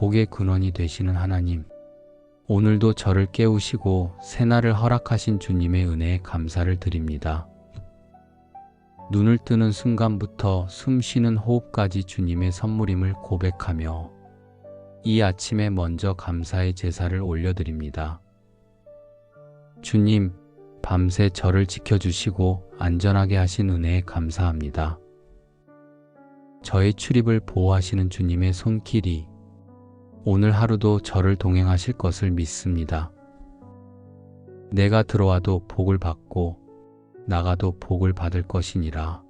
복의 근원이 되시는 하나님, 오늘도 저를 깨우시고 새날을 허락하신 주님의 은혜에 감사를 드립니다. 눈을 뜨는 순간부터 숨 쉬는 호흡까지 주님의 선물임을 고백하며 이 아침에 먼저 감사의 제사를 올려드립니다. 주님, 밤새 저를 지켜주시고 안전하게 하신 은혜에 감사합니다. 저의 출입을 보호하시는 주님의 손길이 오늘 하루도 저를 동행하실 것을 믿습니다. 내가 들어와도 복을 받고 나가도 복을 받을 것이니라.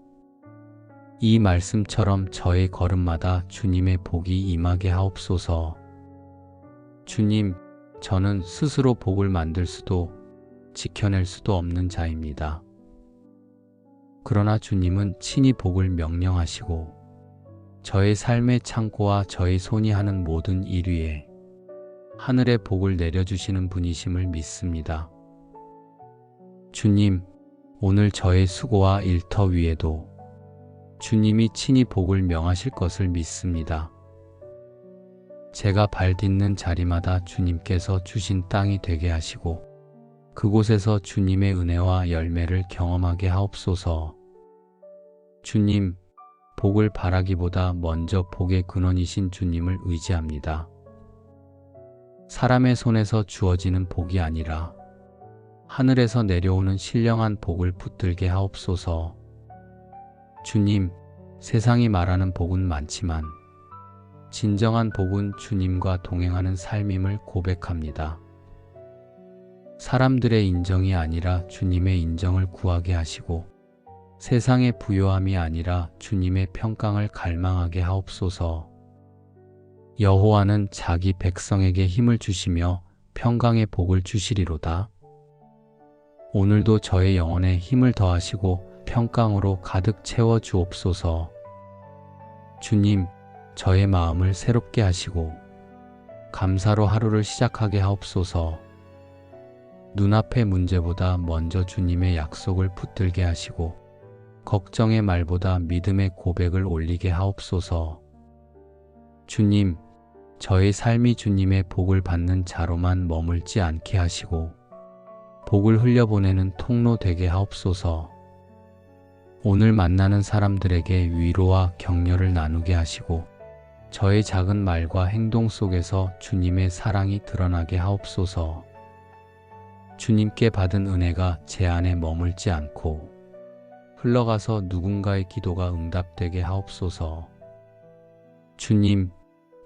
이 말씀처럼 저의 걸음마다 주님의 복이 임하게 하옵소서. 주님, 저는 스스로 복을 만들 수도 지켜낼 수도 없는 자입니다. 그러나 주님은 친히 복을 명령하시고 저의 삶의 창고와 저의 손이 하는 모든 일 위에 하늘의 복을 내려주시는 분이심을 믿습니다. 주님, 오늘 저의 수고와 일터 위에도 주님이 친히 복을 명하실 것을 믿습니다. 제가 발 딛는 자리마다 주님께서 주신 땅이 되게 하시고 그곳에서 주님의 은혜와 열매를 경험하게 하옵소서. 주님, 복을 바라기보다 먼저 복의 근원이신 주님을 의지합니다. 사람의 손에서 주어지는 복이 아니라 하늘에서 내려오는 신령한 복을 붙들게 하옵소서. 주님, 세상이 말하는 복은 많지만 진정한 복은 주님과 동행하는 삶임을 고백합니다. 사람들의 인정이 아니라 주님의 인정을 구하게 하시고 세상의 부요함이 아니라 주님의 평강을 갈망하게 하옵소서. 여호와는 자기 백성에게 힘을 주시며 평강의 복을 주시리로다. 오늘도 저의 영혼에 힘을 더하시고 평강으로 가득 채워 주옵소서. 주님, 저의 마음을 새롭게 하시고 감사로 하루를 시작하게 하옵소서. 눈앞의 문제보다 먼저 주님의 약속을 붙들게 하시고 걱정의 말보다 믿음의 고백을 올리게 하옵소서. 주님, 저의 삶이 주님의 복을 받는 자로만 머물지 않게 하시고 복을 흘려보내는 통로 되게 하옵소서. 오늘 만나는 사람들에게 위로와 격려를 나누게 하시고 저의 작은 말과 행동 속에서 주님의 사랑이 드러나게 하옵소서. 주님께 받은 은혜가 제 안에 머물지 않고 흘러가서 누군가의 기도가 응답되게 하옵소서. 주님,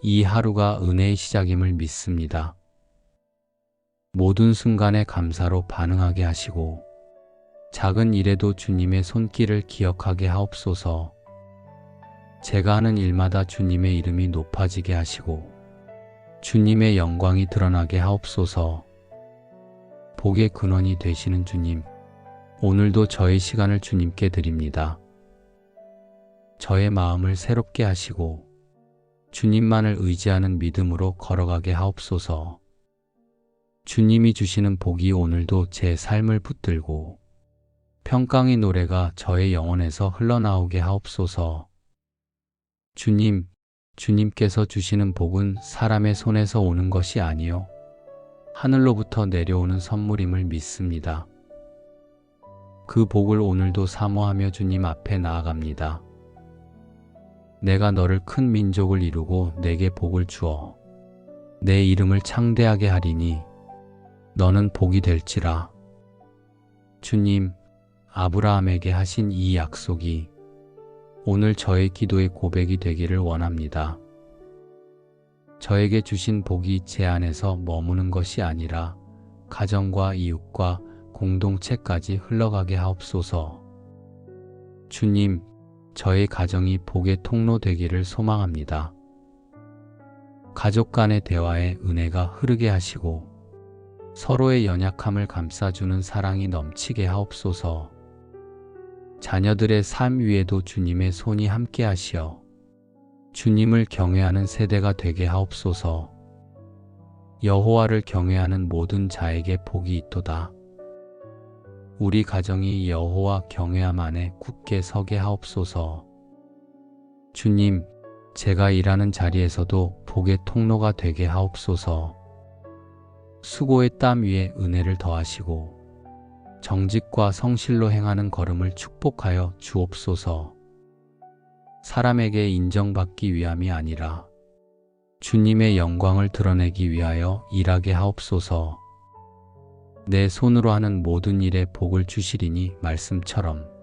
이 하루가 은혜의 시작임을 믿습니다. 모든 순간에 감사로 반응하게 하시고 작은 일에도 주님의 손길을 기억하게 하옵소서. 제가 하는 일마다 주님의 이름이 높아지게 하시고 주님의 영광이 드러나게 하옵소서. 복의 근원이 되시는 주님, 오늘도 저의 시간을 주님께 드립니다. 저의 마음을 새롭게 하시고 주님만을 의지하는 믿음으로 걸어가게 하옵소서. 주님이 주시는 복이 오늘도 제 삶을 붙들고 평강의 노래가 저의 영혼에서 흘러나오게 하옵소서. 주님, 주님께서 주시는 복은 사람의 손에서 오는 것이 아니요 하늘로부터 내려오는 선물임을 믿습니다. 그 복을 오늘도 사모하며 주님 앞에 나아갑니다. 내가 너를 큰 민족을 이루고 내게 복을 주어 내 이름을 창대하게 하리니 너는 복이 될지라. 주님, 아브라함에게 하신 이 약속이 오늘 저의 기도의 고백이 되기를 원합니다. 저에게 주신 복이 제 안에서 머무는 것이 아니라 가정과 이웃과 공동체까지 흘러가게 하옵소서. 주님, 저의 가정이 복의 통로 되기를 소망합니다. 가족 간의 대화에 은혜가 흐르게 하시고 서로의 연약함을 감싸주는 사랑이 넘치게 하옵소서. 자녀들의 삶 위에도 주님의 손이 함께 하시어 주님을 경외하는 세대가 되게 하옵소서. 여호와를 경외하는 모든 자에게 복이 있도다. 우리 가정이 여호와 경외함 안에 굳게 서게 하옵소서. 주님, 제가 일하는 자리에서도 복의 통로가 되게 하옵소서. 수고의 땀 위에 은혜를 더하시고 정직과 성실로 행하는 걸음을 축복하여 주옵소서. 사람에게 인정받기 위함이 아니라 주님의 영광을 드러내기 위하여 일하게 하옵소서. 내 손으로 하는 모든 일에 복을 주시리니 말씀처럼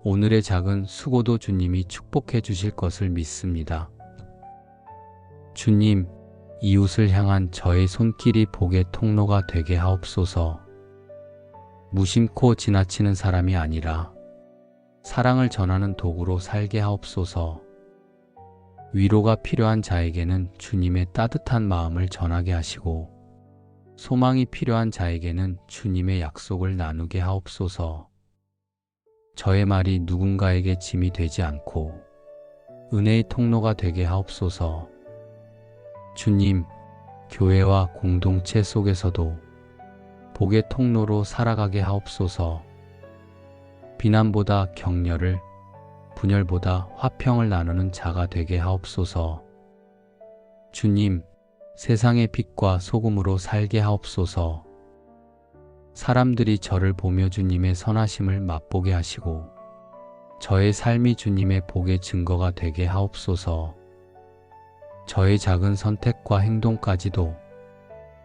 오늘의 작은 수고도 주님이 축복해 주실 것을 믿습니다. 주님, 이웃을 향한 저의 손길이 복의 통로가 되게 하옵소서. 무심코 지나치는 사람이 아니라 사랑을 전하는 도구로 살게 하옵소서. 위로가 필요한 자에게는 주님의 따뜻한 마음을 전하게 하시고 소망이 필요한 자에게는 주님의 약속을 나누게 하옵소서. 저의 말이 누군가에게 짐이 되지 않고 은혜의 통로가 되게 하옵소서. 주님, 교회와 공동체 속에서도 복의 통로로 살아가게 하옵소서. 비난보다 격려를, 분열보다 화평을 나누는 자가 되게 하옵소서. 주님, 세상의 빛과 소금으로 살게 하옵소서. 사람들이 저를 보며 주님의 선하심을 맛보게 하시고 저의 삶이 주님의 복의 증거가 되게 하옵소서. 저의 작은 선택과 행동까지도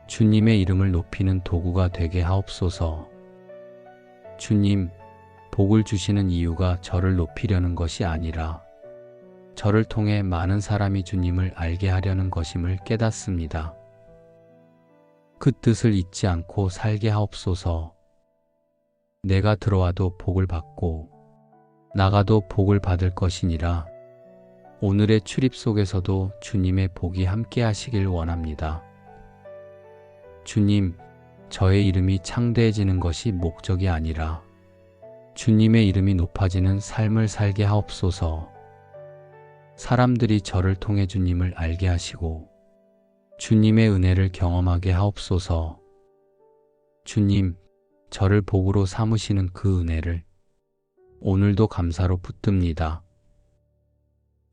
주님의 이름을 높이는 도구가 되게 하옵소서. 주님, 복을 주시는 이유가 저를 높이려는 것이 아니라 저를 통해 많은 사람이 주님을 알게 하려는 것임을 깨닫습니다. 그 뜻을 잊지 않고 살게 하옵소서. 내가 들어와도 복을 받고 나가도 복을 받을 것이니라. 오늘의 출입 속에서도 주님의 복이 함께 하시길 원합니다. 주님, 저의 이름이 창대해지는 것이 목적이 아니라 주님의 이름이 높아지는 삶을 살게 하옵소서. 사람들이 저를 통해 주님을 알게 하시고 주님의 은혜를 경험하게 하옵소서. 주님, 저를 복으로 삼으시는 그 은혜를 오늘도 감사로 붙듭니다.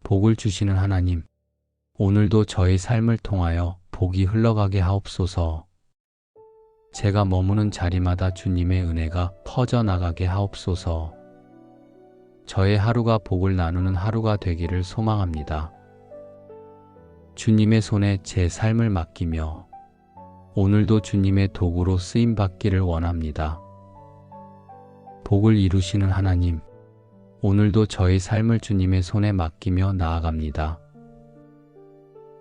복을 주시는 하나님, 오늘도 저의 삶을 통하여 복이 흘러가게 하옵소서. 제가 머무는 자리마다 주님의 은혜가 퍼져나가게 하옵소서. 저의 하루가 복을 나누는 하루가 되기를 소망합니다. 주님의 손에 제 삶을 맡기며 오늘도 주님의 도구로 쓰임받기를 원합니다. 복을 이루시는 하나님, 오늘도 저의 삶을 주님의 손에 맡기며 나아갑니다.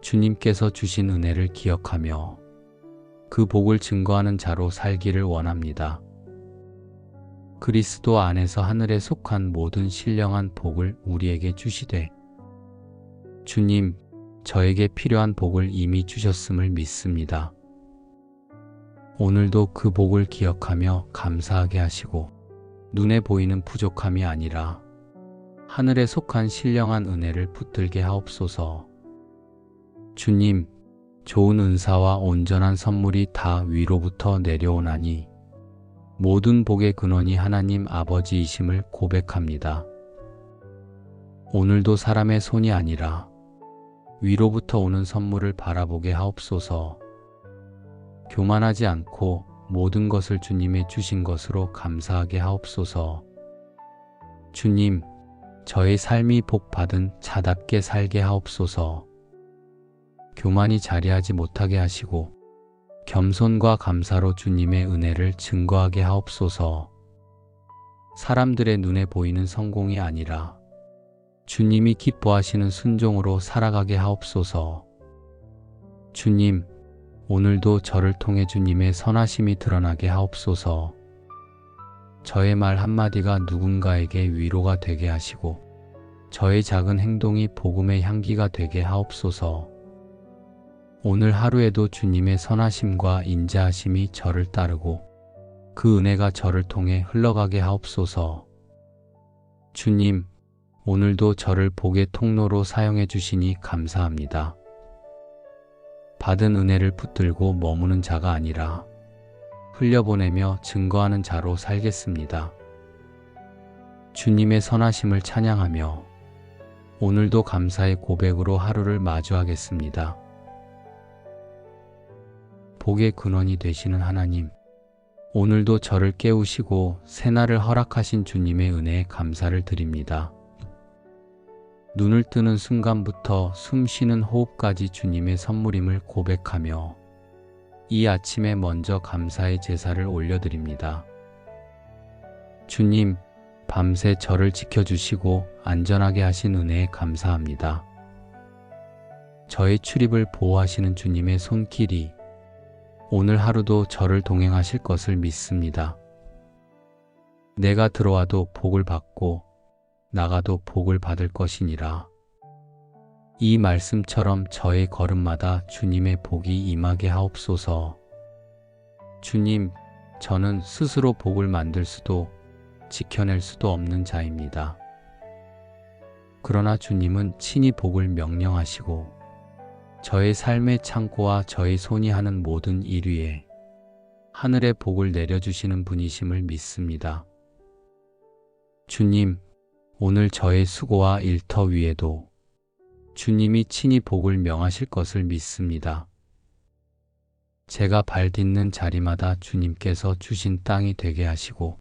주님께서 주신 은혜를 기억하며 그 복을 증거하는 자로 살기를 원합니다. 그리스도 안에서 하늘에 속한 모든 신령한 복을 우리에게 주시되 주님, 저에게 필요한 복을 이미 주셨음을 믿습니다. 오늘도 그 복을 기억하며 감사하게 하시고 눈에 보이는 부족함이 아니라 하늘에 속한 신령한 은혜를 붙들게 하옵소서. 주님, 좋은 은사와 온전한 선물이 다 위로부터 내려오나니 모든 복의 근원이 하나님 아버지이심을 고백합니다. 오늘도 사람의 손이 아니라 위로부터 오는 선물을 바라보게 하옵소서. 교만하지 않고 모든 것을 주님의 주신 것으로 감사하게 하옵소서. 주님, 저의 삶이 복 받은 자답게 살게 하옵소서. 교만이 자리하지 못하게 하시고 겸손과 감사로 주님의 은혜를 증거하게 하옵소서. 사람들의 눈에 보이는 성공이 아니라 주님이 기뻐하시는 순종으로 살아가게 하옵소서. 주님, 오늘도 저를 통해 주님의 선하심이 드러나게 하옵소서. 저의 말 한마디가 누군가에게 위로가 되게 하시고 저의 작은 행동이 복음의 향기가 되게 하옵소서. 오늘 하루에도 주님의 선하심과 인자하심이 저를 따르고 그 은혜가 저를 통해 흘러가게 하옵소서. 주님, 오늘도 저를 복의 통로로 사용해 주시니 감사합니다. 받은 은혜를 붙들고 머무는 자가 아니라 흘려보내며 증거하는 자로 살겠습니다. 주님의 선하심을 찬양하며 오늘도 감사의 고백으로 하루를 마주하겠습니다. 복의 근원이 되시는 하나님, 오늘도 저를 깨우시고 새날을 허락하신 주님의 은혜에 감사를 드립니다. 눈을 뜨는 순간부터 숨 쉬는 호흡까지 주님의 선물임을 고백하며 이 아침에 먼저 감사의 제사를 올려드립니다. 주님, 밤새 저를 지켜주시고 안전하게 하신 은혜에 감사합니다. 저의 출입을 보호하시는 주님의 손길이 오늘 하루도 저를 동행하실 것을 믿습니다. 내가 들어와도 복을 받고 나가도 복을 받을 것이니라. 이 말씀처럼 저의 걸음마다 주님의 복이 임하게 하옵소서. 주님, 저는 스스로 복을 만들 수도 지켜낼 수도 없는 자입니다. 그러나 주님은 친히 복을 명령하시고 저의 삶의 창고와 저의 손이 하는 모든 일 위에 하늘의 복을 내려주시는 분이심을 믿습니다. 주님, 오늘 저의 수고와 일터 위에도 주님이 친히 복을 명하실 것을 믿습니다. 제가 발 딛는 자리마다 주님께서 주신 땅이 되게 하시고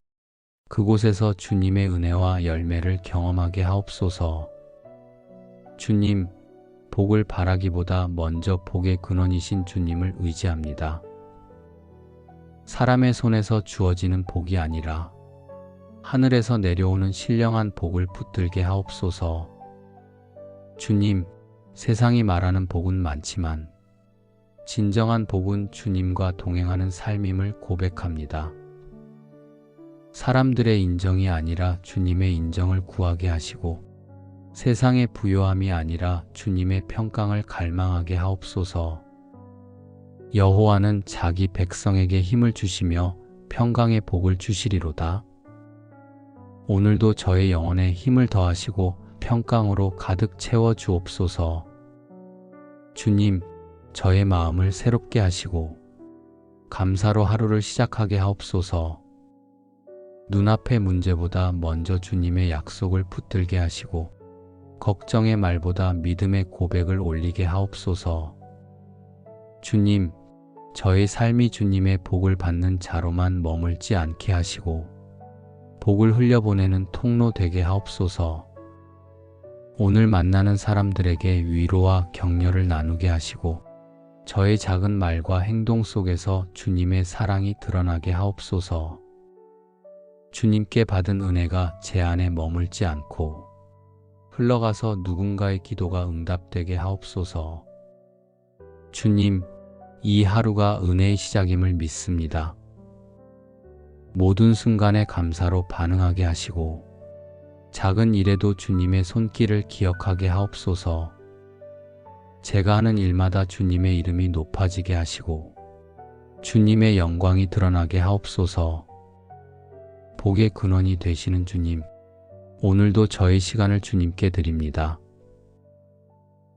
그곳에서 주님의 은혜와 열매를 경험하게 하옵소서. 주님, 복을 바라기보다 먼저 복의 근원이신 주님을 의지합니다. 사람의 손에서 주어지는 복이 아니라 하늘에서 내려오는 신령한 복을 붙들게 하옵소서. 주님, 세상이 말하는 복은 많지만 진정한 복은 주님과 동행하는 삶임을 고백합니다. 사람들의 인정이 아니라 주님의 인정을 구하게 하시고 세상의 부요함이 아니라 주님의 평강을 갈망하게 하옵소서. 여호와는 자기 백성에게 힘을 주시며 평강의 복을 주시리로다. 오늘도 저의 영혼에 힘을 더하시고 평강으로 가득 채워 주옵소서. 주님, 저의 마음을 새롭게 하시고 감사로 하루를 시작하게 하옵소서. 눈앞의 문제보다 먼저 주님의 약속을 붙들게 하시고 걱정의 말보다 믿음의 고백을 올리게 하옵소서. 주님, 저의 삶이 주님의 복을 받는 자로만 머물지 않게 하시고 복을 흘려보내는 통로 되게 하옵소서. 오늘 만나는 사람들에게 위로와 격려를 나누게 하시고 저의 작은 말과 행동 속에서 주님의 사랑이 드러나게 하옵소서. 주님께 받은 은혜가 제 안에 머물지 않고 흘러가서 누군가의 기도가 응답되게 하옵소서. 주님, 이 하루가 은혜의 시작임을 믿습니다. 모든 순간에 감사로 반응하게 하시고 작은 일에도 주님의 손길을 기억하게 하옵소서. 제가 하는 일마다 주님의 이름이 높아지게 하시고 주님의 영광이 드러나게 하옵소서. 복의 근원이 되시는 주님, 오늘도 저의 시간을 주님께 드립니다.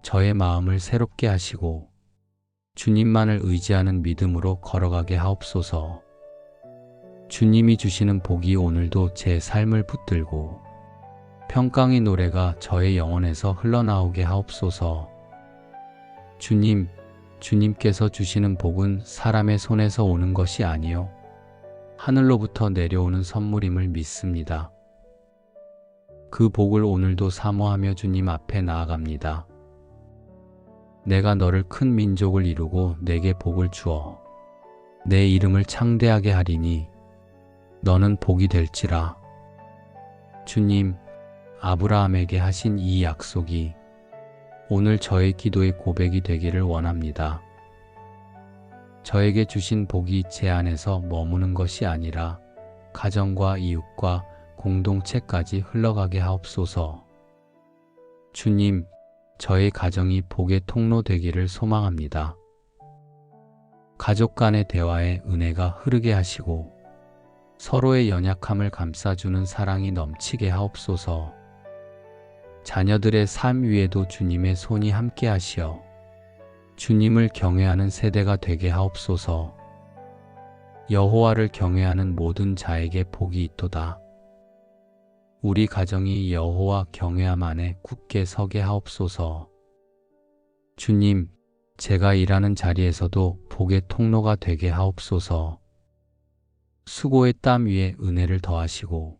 저의 마음을 새롭게 하시고 주님만을 의지하는 믿음으로 걸어가게 하옵소서. 주님이 주시는 복이 오늘도 제 삶을 붙들고 평강의 노래가 저의 영혼에서 흘러나오게 하옵소서. 주님, 주님께서 주시는 복은 사람의 손에서 오는 것이 아니요 하늘로부터 내려오는 선물임을 믿습니다. 그 복을 오늘도 사모하며 주님 앞에 나아갑니다. 내가 너를 큰 민족을 이루고 내게 복을 주어 내 이름을 창대하게 하리니 너는 복이 될지라. 주님, 아브라함에게 하신 이 약속이 오늘 저의 기도의 고백이 되기를 원합니다. 저에게 주신 복이 제 안에서 머무는 것이 아니라 가정과 이웃과 공동체까지 흘러가게 하옵소서. 주님, 저의 가정이 복의 통로 되기를 소망합니다. 가족 간의 대화에 은혜가 흐르게 하시고 서로의 연약함을 감싸주는 사랑이 넘치게 하옵소서. 자녀들의 삶 위에도 주님의 손이 함께 하시어 주님을 경외하는 세대가 되게 하옵소서. 여호와를 경외하는 모든 자에게 복이 있도다. 우리 가정이 여호와 경외함 안에 굳게 서게 하옵소서. 주님, 제가 일하는 자리에서도 복의 통로가 되게 하옵소서. 수고의 땀 위에 은혜를 더하시고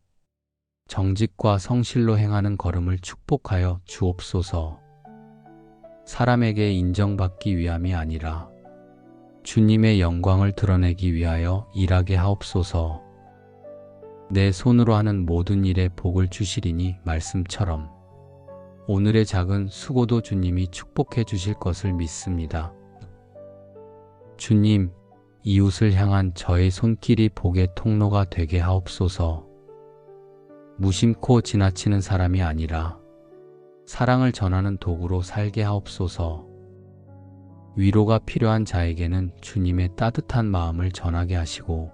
정직과 성실로 행하는 걸음을 축복하여 주옵소서. 사람에게 인정받기 위함이 아니라 주님의 영광을 드러내기 위하여 일하게 하옵소서. 내 손으로 하는 모든 일에 복을 주시리니 말씀처럼 오늘의 작은 수고도 주님이 축복해 주실 것을 믿습니다. 주님, 이웃을 향한 저의 손길이 복의 통로가 되게 하옵소서. 무심코 지나치는 사람이 아니라 사랑을 전하는 도구로 살게 하옵소서. 위로가 필요한 자에게는 주님의 따뜻한 마음을 전하게 하시고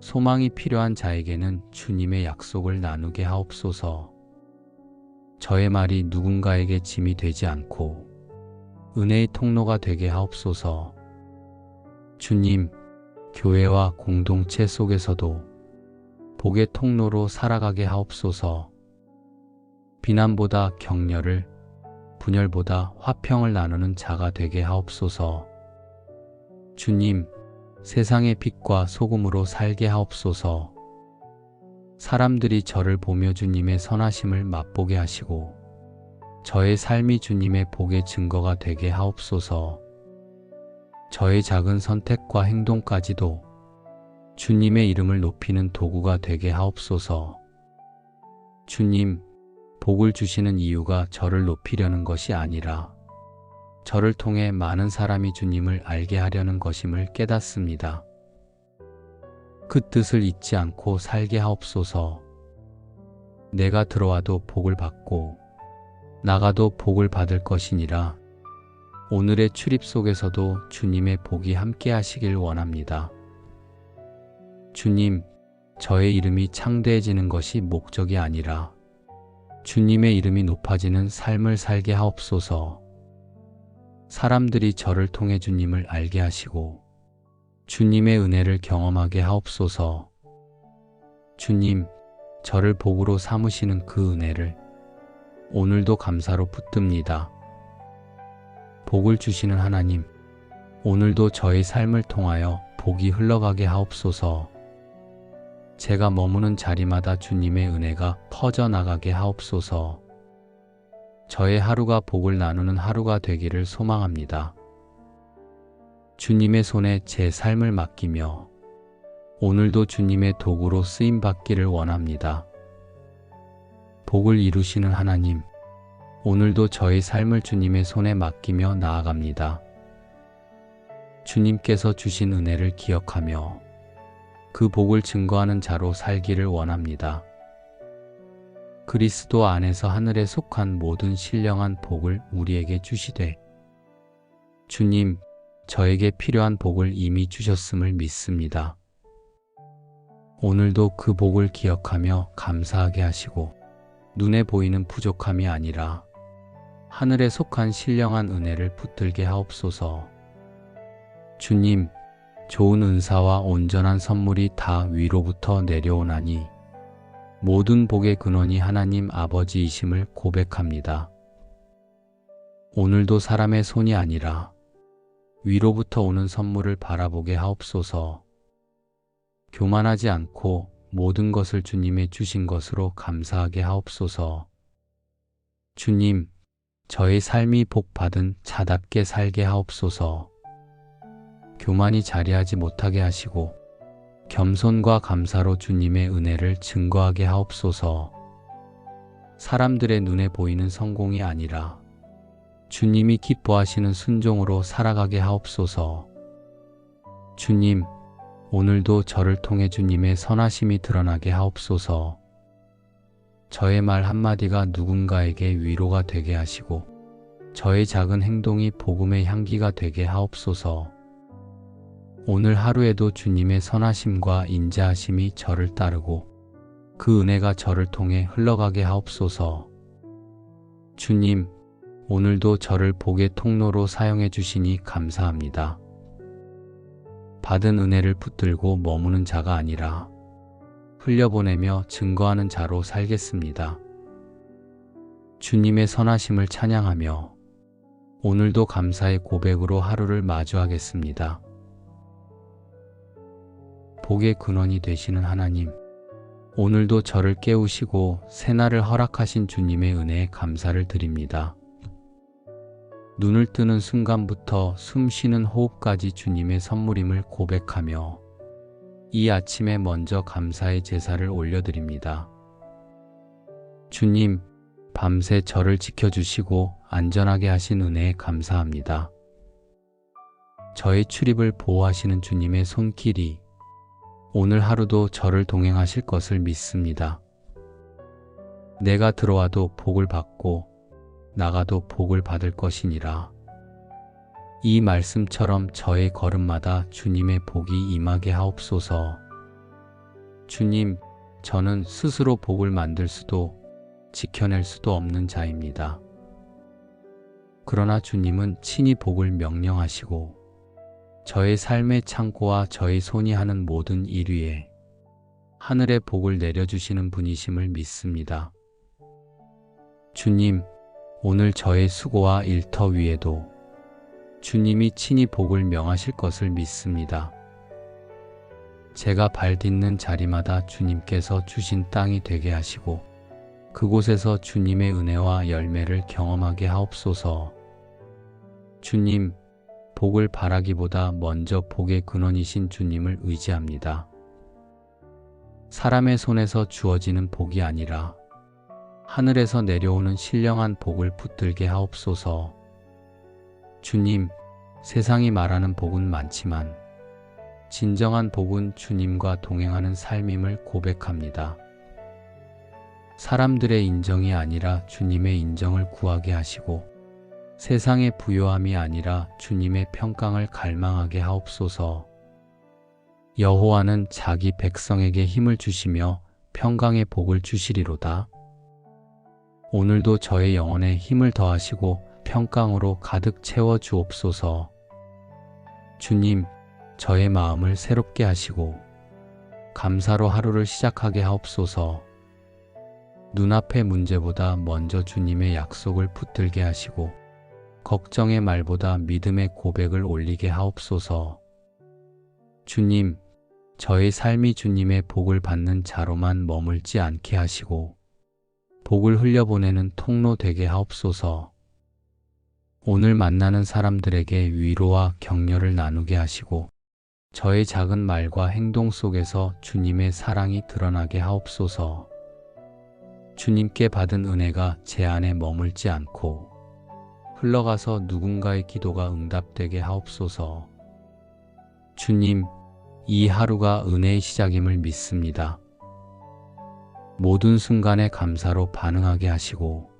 소망이 필요한 자에게는 주님의 약속을 나누게 하옵소서. 저의 말이 누군가에게 짐이 되지 않고 은혜의 통로가 되게 하옵소서. 주님, 교회와 공동체 속에서도 복의 통로로 살아가게 하옵소서. 비난보다 격려를, 분열보다 화평을 나누는 자가 되게 하옵소서. 주님, 세상의 빛과 소금으로 살게 하옵소서. 사람들이 저를 보며 주님의 선하심을 맛보게 하시고 저의 삶이 주님의 복의 증거가 되게 하옵소서. 저의 작은 선택과 행동까지도 주님의 이름을 높이는 도구가 되게 하옵소서. 주님, 복을 주시는 이유가 저를 높이려는 것이 아니라 저를 통해 많은 사람이 주님을 알게 하려는 것임을 깨닫습니다. 그 뜻을 잊지 않고 살게 하옵소서. 내가 들어와도 복을 받고 나가도 복을 받을 것이니라. 오늘의 출입 속에서도 주님의 복이 함께 하시길 원합니다. 주님, 저의 이름이 창대해지는 것이 목적이 아니라 주님의 이름이 높아지는 삶을 살게 하옵소서. 사람들이 저를 통해 주님을 알게 하시고 주님의 은혜를 경험하게 하옵소서. 주님, 저를 복으로 삼으시는 그 은혜를 오늘도 감사로 붙듭니다. 복을 주시는 하나님, 오늘도 저의 삶을 통하여 복이 흘러가게 하옵소서. 제가 머무는 자리마다 주님의 은혜가 퍼져나가게 하옵소서. 저의 하루가 복을 나누는 하루가 되기를 소망합니다. 주님의 손에 제 삶을 맡기며 오늘도 주님의 도구로 쓰임받기를 원합니다. 복을 이루시는 하나님, 오늘도 저의 삶을 주님의 손에 맡기며 나아갑니다. 주님께서 주신 은혜를 기억하며 그 복을 증거하는 자로 살기를 원합니다. 그리스도 안에서 하늘에 속한 모든 신령한 복을 우리에게 주시되 주님, 저에게 필요한 복을 이미 주셨음을 믿습니다. 오늘도 그 복을 기억하며 감사하게 하시고 눈에 보이는 부족함이 아니라 하늘에 속한 신령한 은혜를 붙들게 하옵소서. 주님, 좋은 은사와 온전한 선물이 다 위로부터 내려오나니 모든 복의 근원이 하나님 아버지이심을 고백합니다. 오늘도 사람의 손이 아니라 위로부터 오는 선물을 바라보게 하옵소서. 교만하지 않고 모든 것을 주님의 주신 것으로 감사하게 하옵소서. 주님, 저의 삶이 복받은 자답게 살게 하옵소서. 교만이 자리하지 못하게 하시고 겸손과 감사로 주님의 은혜를 증거하게 하옵소서. 사람들의 눈에 보이는 성공이 아니라 주님이 기뻐하시는 순종으로 살아가게 하옵소서. 주님, 오늘도 저를 통해 주님의 선하심이 드러나게 하옵소서. 저의 말 한마디가 누군가에게 위로가 되게 하시고 저의 작은 행동이 복음의 향기가 되게 하옵소서. 오늘 하루에도 주님의 선하심과 인자하심이 저를 따르고 그 은혜가 저를 통해 흘러가게 하옵소서. 주님, 오늘도 저를 복의 통로로 사용해 주시니 감사합니다. 받은 은혜를 붙들고 머무는 자가 아니라 흘려보내며 증거하는 자로 살겠습니다. 주님의 선하심을 찬양하며 오늘도 감사의 고백으로 하루를 마주하겠습니다. 복의 근원이 되시는 하나님, 오늘도 저를 깨우시고 새날을 허락하신 주님의 은혜에 감사를 드립니다. 눈을 뜨는 순간부터 숨 쉬는 호흡까지 주님의 선물임을 고백하며 이 아침에 먼저 감사의 제사를 올려드립니다. 주님, 밤새 저를 지켜주시고 안전하게 하신 은혜에 감사합니다. 저의 출입을 보호하시는 주님의 손길이 오늘 하루도 저를 동행하실 것을 믿습니다. 내가 들어와도 복을 받고 나가도 복을 받을 것이니라. 이 말씀처럼 저의 걸음마다 주님의 복이 임하게 하옵소서. 주님, 저는 스스로 복을 만들 수도 지켜낼 수도 없는 자입니다. 그러나 주님은 친히 복을 명령하시고 저의 삶의 창고와 저의 손이 하는 모든 일 위에 하늘의 복을 내려주시는 분이심을 믿습니다. 주님, 오늘 저의 수고와 일터 위에도 주님이 친히 복을 명하실 것을 믿습니다. 제가 발 딛는 자리마다 주님께서 주신 땅이 되게 하시고 그곳에서 주님의 은혜와 열매를 경험하게 하옵소서. 주님, 복을 바라기보다 먼저 복의 근원이신 주님을 의지합니다. 사람의 손에서 주어지는 복이 아니라 하늘에서 내려오는 신령한 복을 붙들게 하옵소서. 주님, 세상이 말하는 복은 많지만 진정한 복은 주님과 동행하는 삶임을 고백합니다. 사람들의 인정이 아니라 주님의 인정을 구하게 하시고 세상의 부요함이 아니라 주님의 평강을 갈망하게 하옵소서. 여호와는 자기 백성에게 힘을 주시며 평강의 복을 주시리로다. 오늘도 저의 영혼에 힘을 더하시고 평강으로 가득 채워 주옵소서. 주님, 저의 마음을 새롭게 하시고 감사로 하루를 시작하게 하옵소서. 눈앞의 문제보다 먼저 주님의 약속을 붙들게 하시고 걱정의 말보다 믿음의 고백을 올리게 하옵소서. 주님, 저의 삶이 주님의 복을 받는 자로만 머물지 않게 하시고 복을 흘려보내는 통로 되게 하옵소서. 오늘 만나는 사람들에게 위로와 격려를 나누게 하시고 저의 작은 말과 행동 속에서 주님의 사랑이 드러나게 하옵소서. 주님께 받은 은혜가 제 안에 머물지 않고 흘러가서 누군가의 기도가 응답되게 하옵소서. 주님, 이 하루가 은혜의 시작임을 믿습니다. 모든 순간에 감사로 반응하게 하시고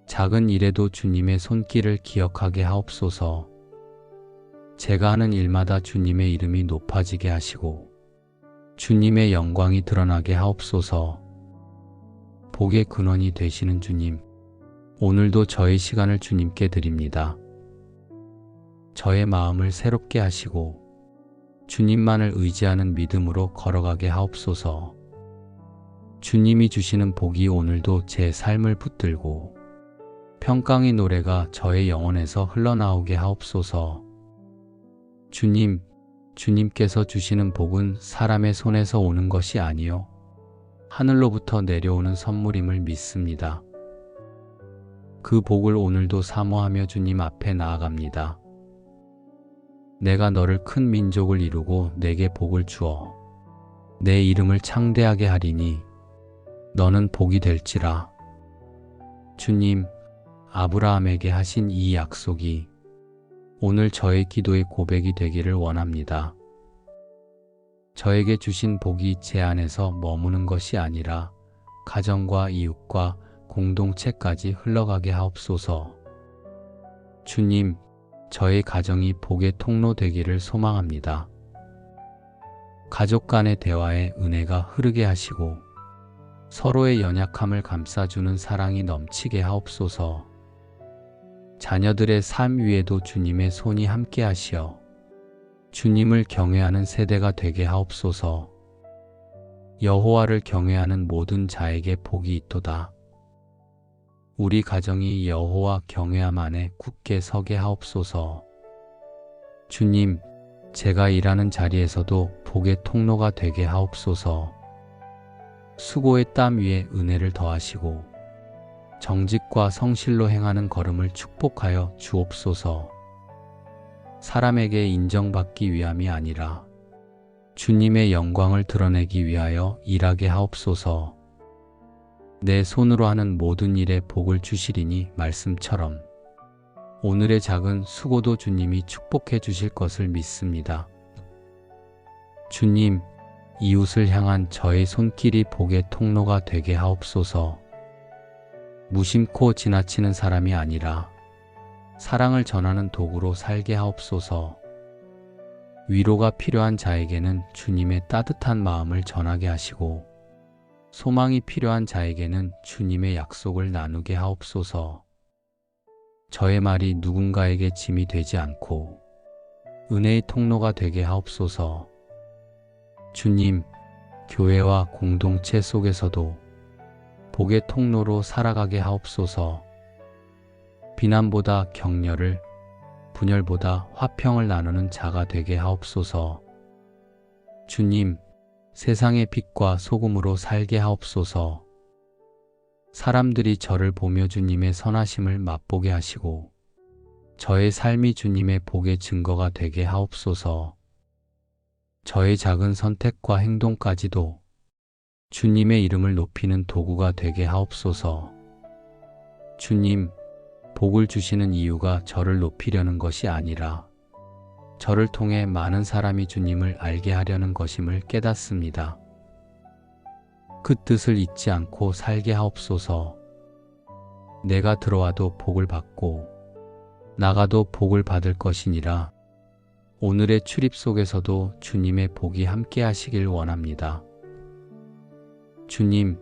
작은 일에도 주님의 손길을 기억하게 하옵소서. 제가 하는 일마다 주님의 이름이 높아지게 하시고 주님의 영광이 드러나게 하옵소서. 복의 근원이 되시는 주님, 오늘도 저의 시간을 주님께 드립니다. 저의 마음을 새롭게 하시고 주님만을 의지하는 믿음으로 걸어가게 하옵소서. 주님이 주시는 복이 오늘도 제 삶을 붙들고 평강의 노래가 저의 영혼에서 흘러나오게 하옵소서. 주님, 주님께서 주시는 복은 사람의 손에서 오는 것이 아니요 하늘로부터 내려오는 선물임을 믿습니다. 그 복을 오늘도 사모하며 주님 앞에 나아갑니다. 내가 너를 큰 민족을 이루고 내게 복을 주어 내 이름을 창대하게 하리니 너는 복이 될지라. 주님, 아브라함에게 하신 이 약속이 오늘 저의 기도의 고백이 되기를 원합니다. 저에게 주신 복이 제 안에서 머무는 것이 아니라 가정과 이웃과 공동체까지 흘러가게 하옵소서. 주님, 저의 가정이 복의 통로 되기를 소망합니다. 가족 간의 대화에 은혜가 흐르게 하시고 서로의 연약함을 감싸주는 사랑이 넘치게 하옵소서. 자녀들의 삶 위에도 주님의 손이 함께 하시어 주님을 경외하는 세대가 되게 하옵소서. 여호와를 경외하는 모든 자에게 복이 있도다. 우리 가정이 여호와 경외함 안에 굳게 서게 하옵소서. 주님, 제가 일하는 자리에서도 복의 통로가 되게 하옵소서. 수고의 땀 위에 은혜를 더하시고 정직과 성실로 행하는 걸음을 축복하여 주옵소서. 사람에게 인정받기 위함이 아니라 주님의 영광을 드러내기 위하여 일하게 하옵소서. 내 손으로 하는 모든 일에 복을 주시리니 말씀처럼 오늘의 작은 수고도 주님이 축복해 주실 것을 믿습니다. 주님, 이웃을 향한 저의 손길이 복의 통로가 되게 하옵소서. 무심코 지나치는 사람이 아니라 사랑을 전하는 도구로 살게 하옵소서. 위로가 필요한 자에게는 주님의 따뜻한 마음을 전하게 하시고 소망이 필요한 자에게는 주님의 약속을 나누게 하옵소서. 저의 말이 누군가에게 짐이 되지 않고 은혜의 통로가 되게 하옵소서. 주님, 교회와 공동체 속에서도 복의 통로로 살아가게 하옵소서. 비난보다 격려를, 분열보다 화평을 나누는 자가 되게 하옵소서. 주님, 세상의 빛과 소금으로 살게 하옵소서. 사람들이 저를 보며 주님의 선하심을 맛보게 하시고 저의 삶이 주님의 복의 증거가 되게 하옵소서. 저의 작은 선택과 행동까지도 주님의 이름을 높이는 도구가 되게 하옵소서. 주님, 복을 주시는 이유가 저를 높이려는 것이 아니라 저를 통해 많은 사람이 주님을 알게 하려는 것임을 깨닫습니다. 그 뜻을 잊지 않고 살게 하옵소서. 내가 들어와도 복을 받고 나가도 복을 받을 것이니라. 오늘의 출입 속에서도 주님의 복이 함께 하시길 원합니다. 주님,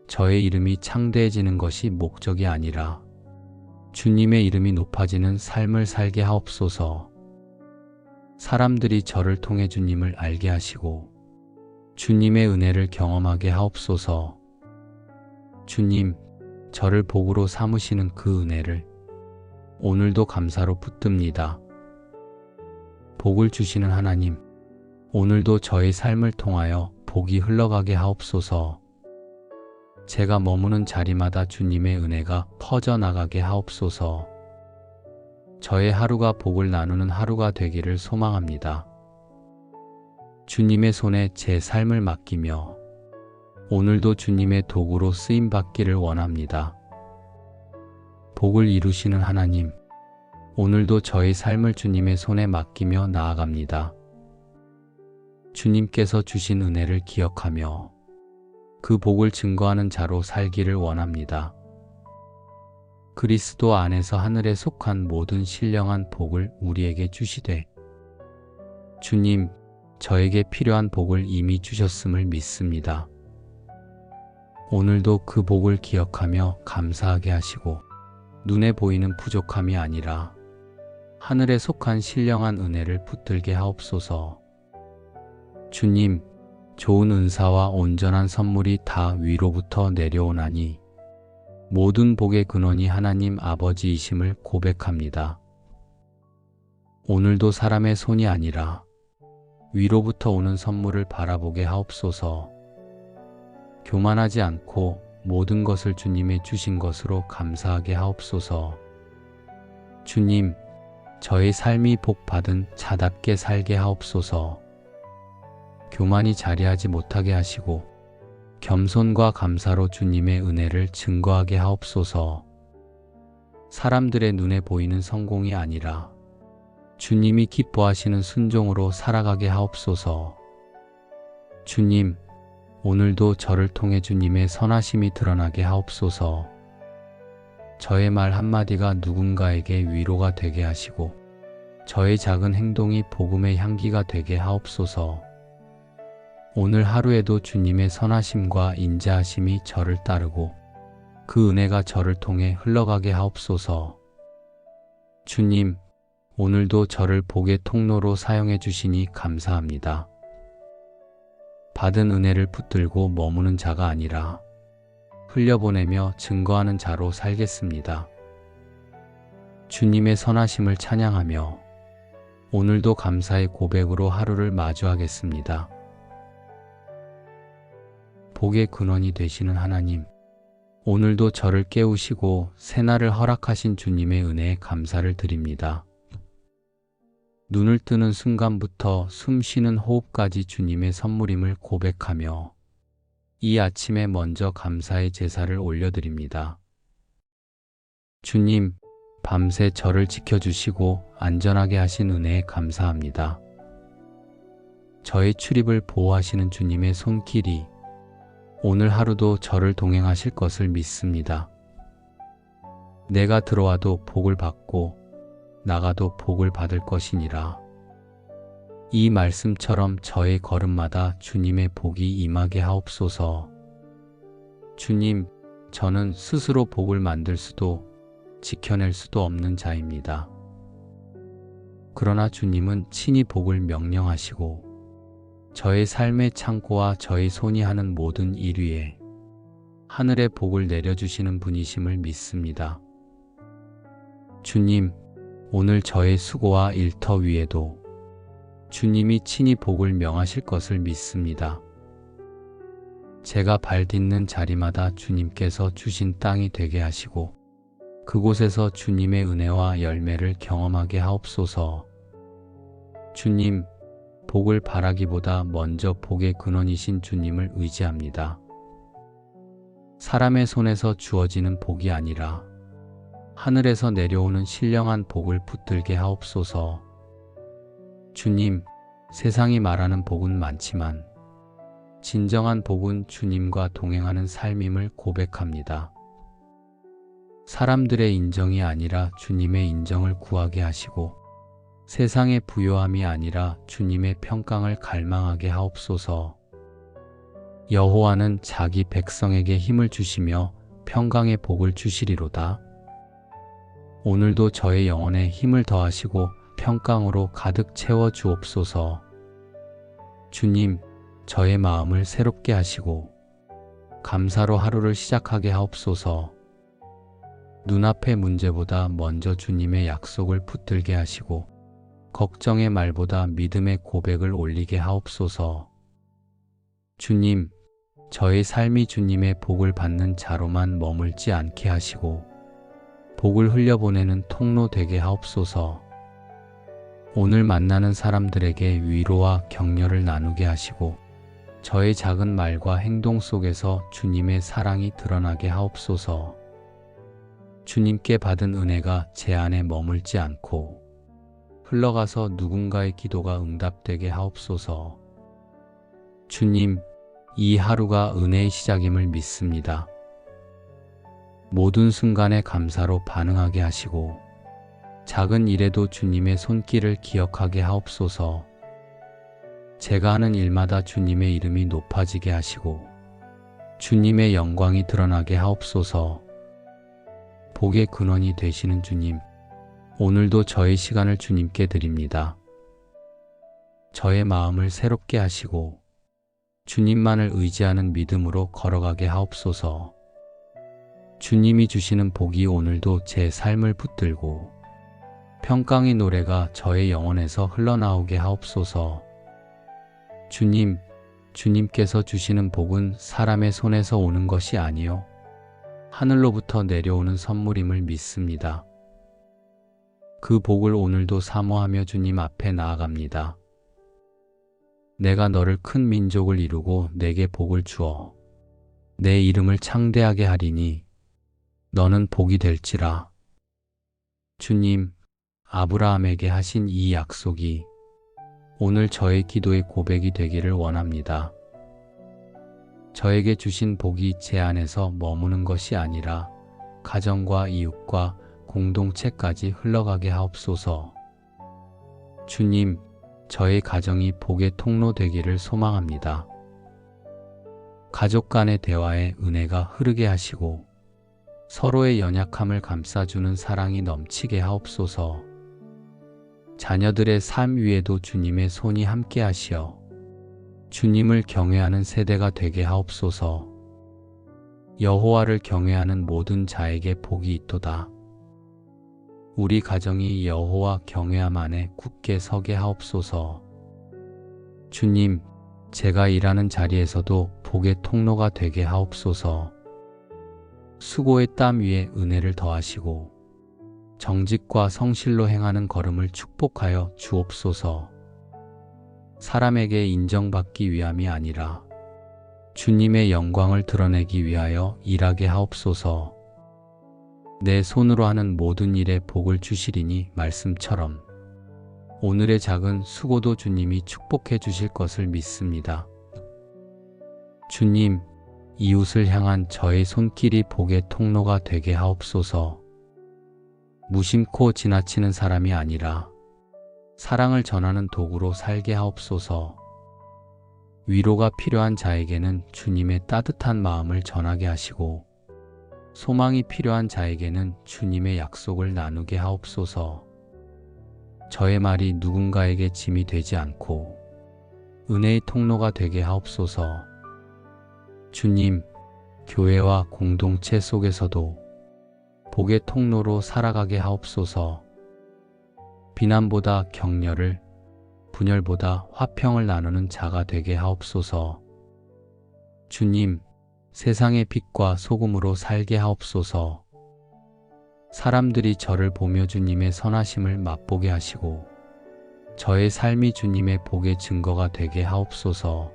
저의 이름이 창대해지는 것이 목적이 아니라 주님의 이름이 높아지는 삶을 살게 하옵소서. 사람들이 저를 통해 주님을 알게 하시고 주님의 은혜를 경험하게 하옵소서. 주님, 저를 복으로 삼으시는 그 은혜를 오늘도 감사로 붙듭니다. 복을 주시는 하나님, 오늘도 저의 삶을 통하여 복이 흘러가게 하옵소서. 제가 머무는 자리마다 주님의 은혜가 퍼져나가게 하옵소서. 저의 하루가 복을 나누는 하루가 되기를 소망합니다. 주님의 손에 제 삶을 맡기며 오늘도 주님의 도구로 쓰임받기를 원합니다. 복을 이루시는 하나님, 오늘도 저의 삶을 주님의 손에 맡기며 나아갑니다. 주님께서 주신 은혜를 기억하며 그 복을 증거하는 자로 살기를 원합니다. 그리스도 안에서 하늘에 속한 모든 신령한 복을 우리에게 주시되 주님, 저에게 필요한 복을 이미 주셨음을 믿습니다. 오늘도 그 복을 기억하며 감사하게 하시고 눈에 보이는 부족함이 아니라 하늘에 속한 신령한 은혜를 붙들게 하옵소서. 주님, 좋은 은사와 온전한 선물이 다 위로부터 내려오나니 모든 복의 근원이 하나님 아버지이심을 고백합니다. 오늘도 사람의 손이 아니라 위로부터 오는 선물을 바라보게 하옵소서. 교만하지 않고 모든 것을 주님의 주신 것으로 감사하게 하옵소서. 주님, 저의 삶이 복받은 자답게 살게 하옵소서. 교만이 자리하지 못하게 하시고 겸손과 감사로 주님의 은혜를 증거하게 하옵소서. 사람들의 눈에 보이는 성공이 아니라 주님이 기뻐하시는 순종으로 살아가게 하옵소서. 주님, 오늘도 저를 통해 주님의 선하심이 드러나게 하옵소서. 저의 말 한마디가 누군가에게 위로가 되게 하시고 저의 작은 행동이 복음의 향기가 되게 하옵소서. 오늘 하루에도 주님의 선하심과 인자하심이 저를 따르고 그 은혜가 저를 통해 흘러가게 하옵소서. 주님, 오늘도 저를 복의 통로로 사용해 주시니 감사합니다. 받은 은혜를 붙들고 머무는 자가 아니라 흘려보내며 증거하는 자로 살겠습니다. 주님의 선하심을 찬양하며 오늘도 감사의 고백으로 하루를 마주하겠습니다. 복의 근원이 되시는 하나님, 오늘도 저를 깨우시고 새날을 허락하신 주님의 은혜에 감사를 드립니다. 눈을 뜨는 순간부터 숨 쉬는 호흡까지 주님의 선물임을 고백하며 이 아침에 먼저 감사의 제사를 올려드립니다. 주님, 밤새 저를 지켜주시고 안전하게 하신 은혜에 감사합니다. 저의 출입을 보호하시는 주님의 손길이 오늘 하루도 저를 동행하실 것을 믿습니다. 내가 들어와도 복을 받고 나가도 복을 받을 것이니라. 이 말씀처럼 저의 걸음마다 주님의 복이 임하게 하옵소서. 주님, 저는 스스로 복을 만들 수도 지켜낼 수도 없는 자입니다. 그러나 주님은 친히 복을 명령하시고 저의 삶의 창고와 저의 손이 하는 모든 일 위에 하늘의 복을 내려주시는 분이심을 믿습니다. 주님, 오늘 저의 수고와 일터 위에도 주님이 친히 복을 명하실 것을 믿습니다. 제가 발 딛는 자리마다 주님께서 주신 땅이 되게 하시고 그곳에서 주님의 은혜와 열매를 경험하게 하옵소서. 주님, 복을 바라기보다 먼저 복의 근원이신 주님을 의지합니다. 사람의 손에서 주어지는 복이 아니라 하늘에서 내려오는 신령한 복을 붙들게 하옵소서. 주님, 세상이 말하는 복은 많지만 진정한 복은 주님과 동행하는 삶임을 고백합니다. 사람들의 인정이 아니라 주님의 인정을 구하게 하시고 세상의 부요함이 아니라 주님의 평강을 갈망하게 하옵소서. 여호와는 자기 백성에게 힘을 주시며 평강의 복을 주시리로다. 오늘도 저의 영혼에 힘을 더하시고 평강으로 가득 채워 주옵소서. 주님, 저의 마음을 새롭게 하시고 감사로 하루를 시작하게 하옵소서. 눈앞의 문제보다 먼저 주님의 약속을 붙들게 하시고 걱정의 말보다 믿음의 고백을 올리게 하옵소서. 주님, 저의 삶이 주님의 복을 받는 자로만 머물지 않게 하시고 복을 흘려보내는 통로 되게 하옵소서. 오늘 만나는 사람들에게 위로와 격려를 나누게 하시고 저의 작은 말과 행동 속에서 주님의 사랑이 드러나게 하옵소서. 주님께 받은 은혜가 제 안에 머물지 않고 흘러가서 누군가의 기도가 응답되게 하옵소서. 주님, 이 하루가 은혜의 시작임을 믿습니다. 모든 순간에 감사로 반응하게 하시고 작은 일에도 주님의 손길을 기억하게 하옵소서. 제가 하는 일마다 주님의 이름이 높아지게 하시고 주님의 영광이 드러나게 하옵소서. 복의 근원이 되시는 주님, 오늘도 저의 시간을 주님께 드립니다. 저의 마음을 새롭게 하시고 주님만을 의지하는 믿음으로 걸어가게 하옵소서. 주님이 주시는 복이 오늘도 제 삶을 붙들고 평강의 노래가 저의 영혼에서 흘러나오게 하옵소서. 주님, 주님께서 주시는 복은 사람의 손에서 오는 것이 아니요 하늘로부터 내려오는 선물임을 믿습니다. 그 복을 오늘도 사모하며 주님 앞에 나아갑니다. 내가 너를 큰 민족을 이루고 내게 복을 주어 내 이름을 창대하게 하리니 너는 복이 될지라. 주님, 아브라함에게 하신 이 약속이 오늘 저의 기도의 고백이 되기를 원합니다. 저에게 주신 복이 제 안에서 머무는 것이 아니라 가정과 이웃과 공동체까지 흘러가게 하옵소서. 주님, 저의 가정이 복의 통로 되기를 소망합니다. 가족 간의 대화에 은혜가 흐르게 하시고 서로의 연약함을 감싸주는 사랑이 넘치게 하옵소서. 자녀들의 삶 위에도 주님의 손이 함께 하시어 주님을 경외하는 세대가 되게 하옵소서. 여호와를 경외하는 모든 자에게 복이 있도다. 우리 가정이 여호와 경외함 안에 굳게 서게 하옵소서. 주님, 제가 일하는 자리에서도 복의 통로가 되게 하옵소서. 수고의 땀 위에 은혜를 더하시고 정직과 성실로 행하는 걸음을 축복하여 주옵소서. 사람에게 인정받기 위함이 아니라 주님의 영광을 드러내기 위하여 일하게 하옵소서. 내 손으로 하는 모든 일에 복을 주시리니 말씀처럼 오늘의 작은 수고도 주님이 축복해 주실 것을 믿습니다. 주님, 이웃을 향한 저의 손길이 복의 통로가 되게 하옵소서. 무심코 지나치는 사람이 아니라 사랑을 전하는 도구로 살게 하옵소서. 위로가 필요한 자에게는 주님의 따뜻한 마음을 전하게 하시고 소망이 필요한 자에게는 주님의 약속을 나누게 하옵소서. 저의 말이 누군가에게 짐이 되지 않고 은혜의 통로가 되게 하옵소서. 주님, 교회와 공동체 속에서도 복의 통로로 살아가게 하옵소서. 비난보다 격려를, 분열보다 화평을 나누는 자가 되게 하옵소서. 주님, 세상의 빛과 소금으로 살게 하옵소서. 사람들이 저를 보며 주님의 선하심을 맛보게 하시고 저의 삶이 주님의 복의 증거가 되게 하옵소서.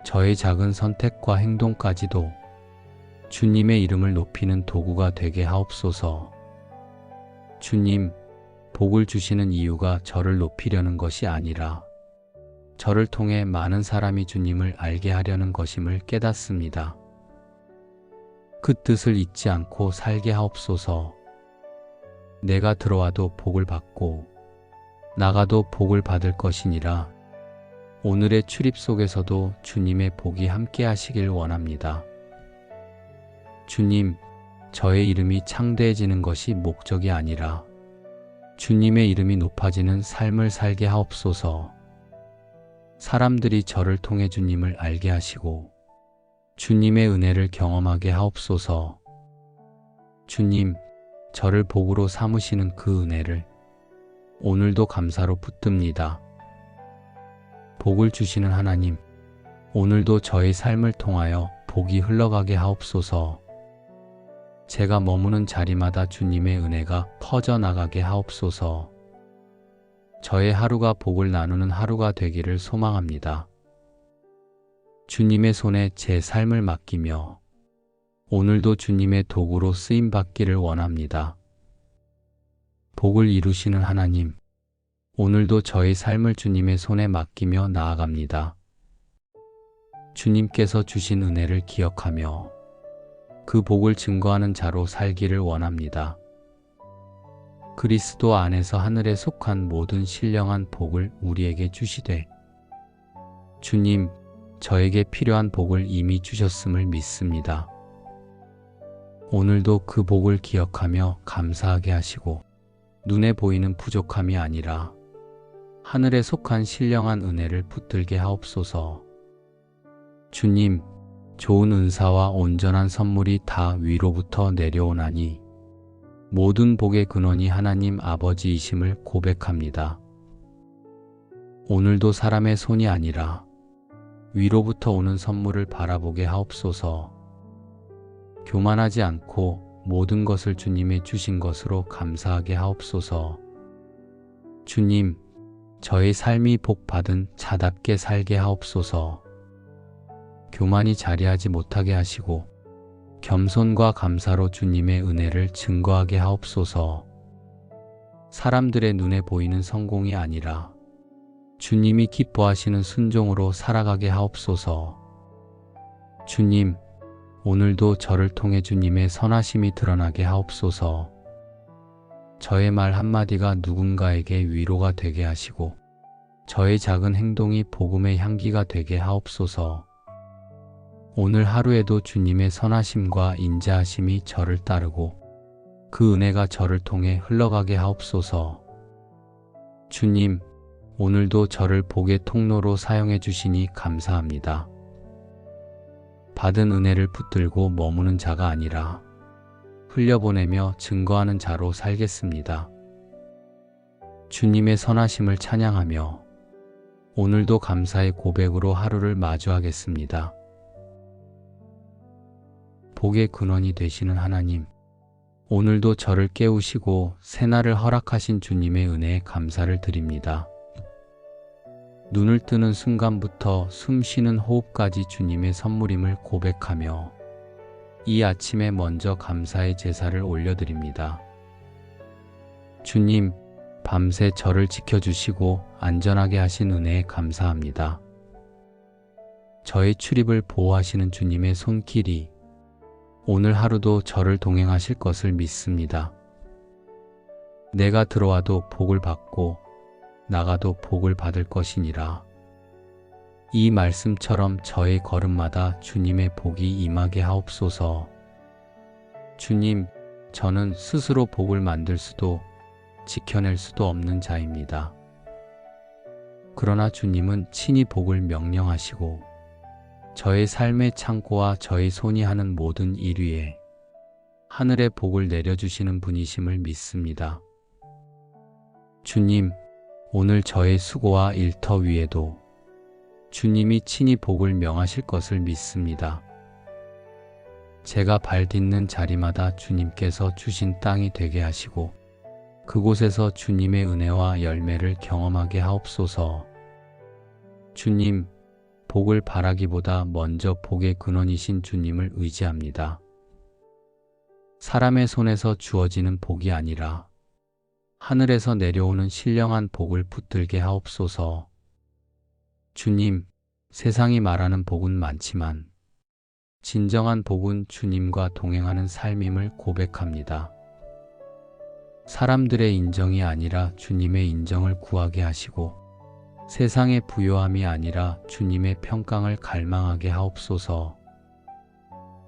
저의 작은 선택과 행동까지도 주님의 이름을 높이는 도구가 되게 하옵소서. 주님, 복을 주시는 이유가 저를 높이려는 것이 아니라 저를 통해 많은 사람이 주님을 알게 하려는 것임을 깨닫습니다. 그 뜻을 잊지 않고 살게 하옵소서. 내가 들어와도 복을 받고 나가도 복을 받을 것이니라. 오늘의 출입 속에서도 주님의 복이 함께 하시길 원합니다. 주님, 저의 이름이 창대해지는 것이 목적이 아니라 주님의 이름이 높아지는 삶을 살게 하옵소서. 사람들이 저를 통해 주님을 알게 하시고 주님의 은혜를 경험하게 하옵소서. 주님, 저를 복으로 삼으시는 그 은혜를 오늘도 감사로 붙듭니다. 복을 주시는 하나님, 오늘도 저의 삶을 통하여 복이 흘러가게 하옵소서. 제가 머무는 자리마다 주님의 은혜가 퍼져나가게 하옵소서. 저의 하루가 복을 나누는 하루가 되기를 소망합니다. 주님의 손에 제 삶을 맡기며 오늘도 주님의 도구로 쓰임받기를 원합니다. 복을 이루시는 하나님, 오늘도 저의 삶을 주님의 손에 맡기며 나아갑니다. 주님께서 주신 은혜를 기억하며 그 복을 증거하는 자로 살기를 원합니다. 그리스도 안에서 하늘에 속한 모든 신령한 복을 우리에게 주시되 주님, 저에게 필요한 복을 이미 주셨음을 믿습니다. 오늘도 그 복을 기억하며 감사하게 하시고 눈에 보이는 부족함이 아니라 하늘에 속한 신령한 은혜를 붙들게 하옵소서. 주님, 좋은 은사와 온전한 선물이 다 위로부터 내려오나니 모든 복의 근원이 하나님 아버지이심을 고백합니다. 오늘도 사람의 손이 아니라 위로부터 오는 선물을 바라보게 하옵소서. 교만하지 않고 모든 것을 주님의 주신 것으로 감사하게 하옵소서. 주님, 저의 삶이 복받은 자답게 살게 하옵소서. 교만이 자리하지 못하게 하시고 겸손과 감사로 주님의 은혜를 증거하게 하옵소서. 사람들의 눈에 보이는 성공이 아니라 주님이 기뻐하시는 순종으로 살아가게 하옵소서. 주님, 오늘도 저를 통해 주님의 선하심이 드러나게 하옵소서. 저의 말 한마디가 누군가에게 위로가 되게 하시고 저의 작은 행동이 복음의 향기가 되게 하옵소서. 오늘 하루에도 주님의 선하심과 인자하심이 저를 따르고 그 은혜가 저를 통해 흘러가게 하옵소서. 주님, 오늘도 저를 복의 통로로 사용해 주시니 감사합니다. 받은 은혜를 붙들고 머무는 자가 아니라 흘려보내며 증거하는 자로 살겠습니다. 주님의 선하심을 찬양하며 오늘도 감사의 고백으로 하루를 마주하겠습니다. 복의 근원이 되시는 하나님, 오늘도 저를 깨우시고 새날을 허락하신 주님의 은혜에 감사를 드립니다. 눈을 뜨는 순간부터 숨 쉬는 호흡까지 주님의 선물임을 고백하며 이 아침에 먼저 감사의 제사를 올려드립니다. 주님, 밤새 저를 지켜주시고 안전하게 하신 은혜에 감사합니다. 저의 출입을 보호하시는 주님의 손길이 오늘 하루도 저를 동행하실 것을 믿습니다. 내가 들어와도 복을 받고 나가도 복을 받을 것이니라. 이 말씀처럼 저의 걸음마다 주님의 복이 임하게 하옵소서. 주님, 저는 스스로 복을 만들 수도 지켜낼 수도 없는 자입니다. 그러나 주님은 친히 복을 명령하시고 저의 삶의 창고와 저의 손이 하는 모든 일 위에 하늘의 복을 내려주시는 분이심을 믿습니다. 주님, 오늘 저의 수고와 일터 위에도 주님이 친히 복을 명하실 것을 믿습니다. 제가 발 딛는 자리마다 주님께서 주신 땅이 되게 하시고 그곳에서 주님의 은혜와 열매를 경험하게 하옵소서. 주님, 복을 바라기보다 먼저 복의 근원이신 주님을 의지합니다. 사람의 손에서 주어지는 복이 아니라 하늘에서 내려오는 신령한 복을 붙들게 하옵소서. 주님, 세상이 말하는 복은 많지만 진정한 복은 주님과 동행하는 삶임을 고백합니다. 사람들의 인정이 아니라 주님의 인정을 구하게 하시고 세상의 부요함이 아니라 주님의 평강을 갈망하게 하옵소서.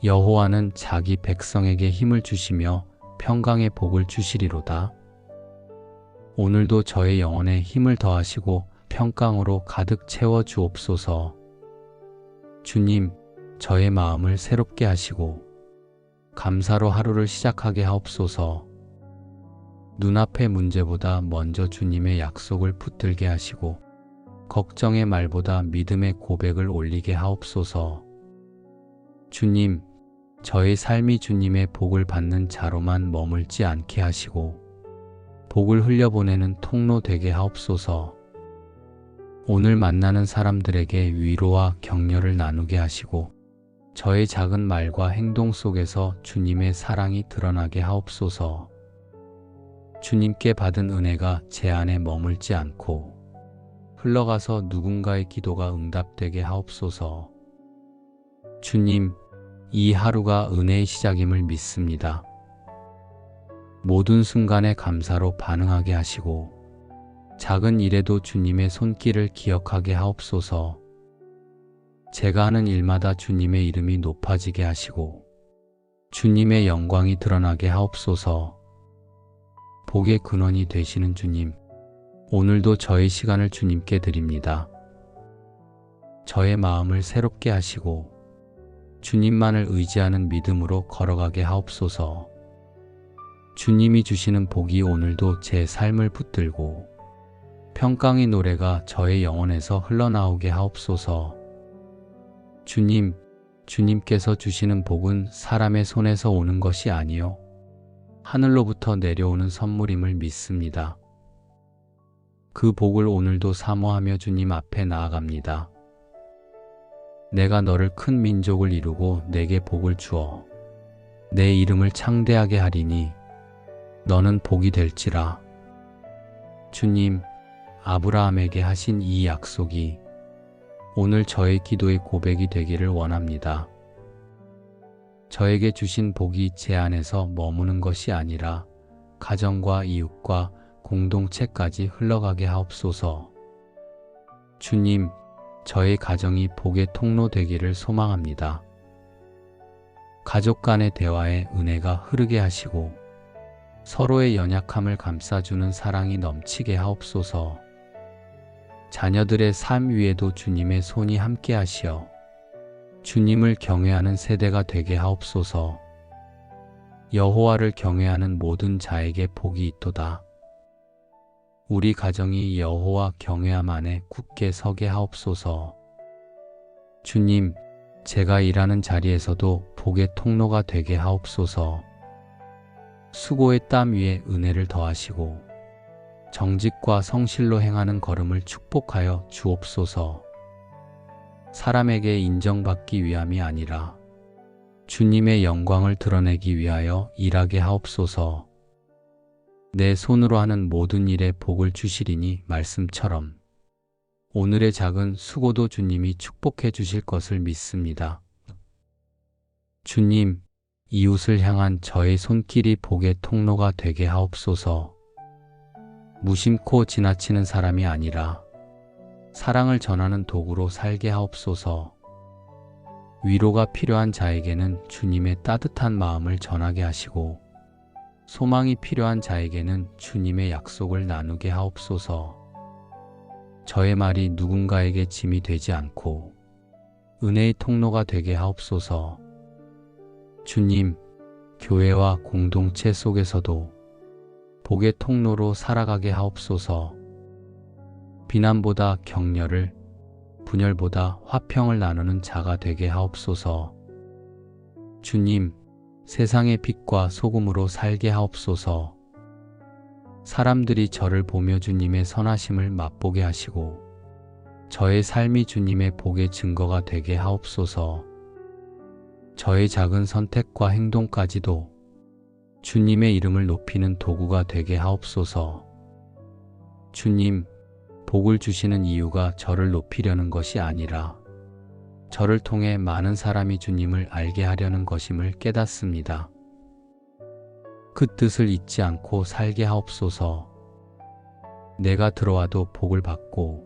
여호와는 자기 백성에게 힘을 주시며 평강의 복을 주시리로다. 오늘도 저의 영혼에 힘을 더하시고 평강으로 가득 채워 주옵소서. 주님, 저의 마음을 새롭게 하시고 감사로 하루를 시작하게 하옵소서. 눈앞의 문제보다 먼저 주님의 약속을 붙들게 하시고 걱정의 말보다 믿음의 고백을 올리게 하옵소서. 주님, 저의 삶이 주님의 복을 받는 자로만 머물지 않게 하시고 복을 흘려보내는 통로 되게 하옵소서. 오늘 만나는 사람들에게 위로와 격려를 나누게 하시고 저의 작은 말과 행동 속에서 주님의 사랑이 드러나게 하옵소서. 주님께 받은 은혜가 제 안에 머물지 않고 흘러가서 누군가의 기도가 응답되게 하옵소서. 주님, 이 하루가 은혜의 시작임을 믿습니다. 모든 순간에 감사로 반응하게 하시고 작은 일에도 주님의 손길을 기억하게 하옵소서. 제가 하는 일마다 주님의 이름이 높아지게 하시고 주님의 영광이 드러나게 하옵소서. 복의 근원이 되시는 주님, 오늘도 저의 시간을 주님께 드립니다. 저의 마음을 새롭게 하시고 주님만을 의지하는 믿음으로 걸어가게 하옵소서. 주님이 주시는 복이 오늘도 제 삶을 붙들고 평강의 노래가 저의 영혼에서 흘러나오게 하옵소서. 주님, 주님께서 주시는 복은 사람의 손에서 오는 것이 아니요 하늘로부터 내려오는 선물임을 믿습니다. 그 복을 오늘도 사모하며 주님 앞에 나아갑니다. 내가 너를 큰 민족을 이루고 내게 복을 주어 내 이름을 창대하게 하리니 너는 복이 될지라. 주님, 아브라함에게 하신 이 약속이 오늘 저의 기도의 고백이 되기를 원합니다. 저에게 주신 복이 제 안에서 머무는 것이 아니라 가정과 이웃과 공동체까지 흘러가게 하옵소서. 주님, 저의 가정이 복의 통로 되기를 소망합니다. 가족 간의 대화에 은혜가 흐르게 하시고 서로의 연약함을 감싸주는 사랑이 넘치게 하옵소서. 자녀들의 삶 위에도 주님의 손이 함께 하시어 주님을 경외하는 세대가 되게 하옵소서. 여호와를 경외하는 모든 자에게 복이 있도다. 우리 가정이 여호와 경외함 안에 굳게 서게 하옵소서. 주님, 제가 일하는 자리에서도 복의 통로가 되게 하옵소서. 수고의 땀 위에 은혜를 더하시고 정직과 성실로 행하는 걸음을 축복하여 주옵소서. 사람에게 인정받기 위함이 아니라 주님의 영광을 드러내기 위하여 일하게 하옵소서. 내 손으로 하는 모든 일에 복을 주시리니 말씀처럼 오늘의 작은 수고도 주님이 축복해 주실 것을 믿습니다. 주님, 이웃을 향한 저의 손길이 복의 통로가 되게 하옵소서. 무심코 지나치는 사람이 아니라 사랑을 전하는 도구로 살게 하옵소서. 위로가 필요한 자에게는 주님의 따뜻한 마음을 전하게 하시고 소망이 필요한 자에게는 주님의 약속을 나누게 하옵소서. 저의 말이 누군가에게 짐이 되지 않고 은혜의 통로가 되게 하옵소서. 주님, 교회와 공동체 속에서도 복의 통로로 살아가게 하옵소서. 비난보다 격려를, 분열보다 화평을 나누는 자가 되게 하옵소서. 주님, 세상의 빛과 소금으로 살게 하옵소서. 사람들이 저를 보며 주님의 선하심을 맛보게 하시고 저의 삶이 주님의 복의 증거가 되게 하옵소서. 저의 작은 선택과 행동까지도 주님의 이름을 높이는 도구가 되게 하옵소서. 주님, 복을 주시는 이유가 저를 높이려는 것이 아니라 저를 통해 많은 사람이 주님을 알게 하려는 것임을 깨닫습니다. 그 뜻을 잊지 않고 살게 하옵소서. 내가 들어와도 복을 받고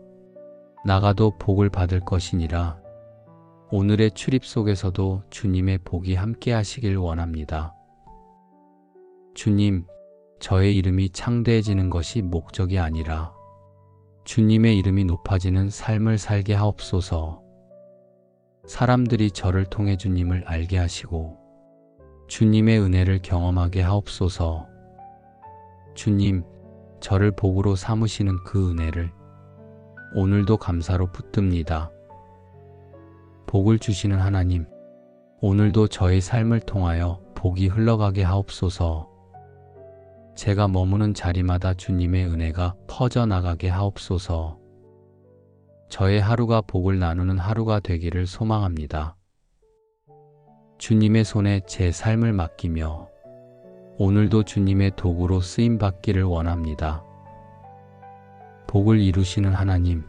나가도 복을 받을 것이니라. 오늘의 출입 속에서도 주님의 복이 함께 하시길 원합니다. 주님, 저의 이름이 창대해지는 것이 목적이 아니라 주님의 이름이 높아지는 삶을 살게 하옵소서. 사람들이 저를 통해 주님을 알게 하시고 주님의 은혜를 경험하게 하옵소서. 주님, 저를 복으로 삼으시는 그 은혜를 오늘도 감사로 붙듭니다. 복을 주시는 하나님, 오늘도 저의 삶을 통하여 복이 흘러가게 하옵소서. 제가 머무는 자리마다 주님의 은혜가 퍼져나가게 하옵소서. 저의 하루가 복을 나누는 하루가 되기를 소망합니다. 주님의 손에 제 삶을 맡기며 오늘도 주님의 도구로 쓰임받기를 원합니다. 복을 이루시는 하나님,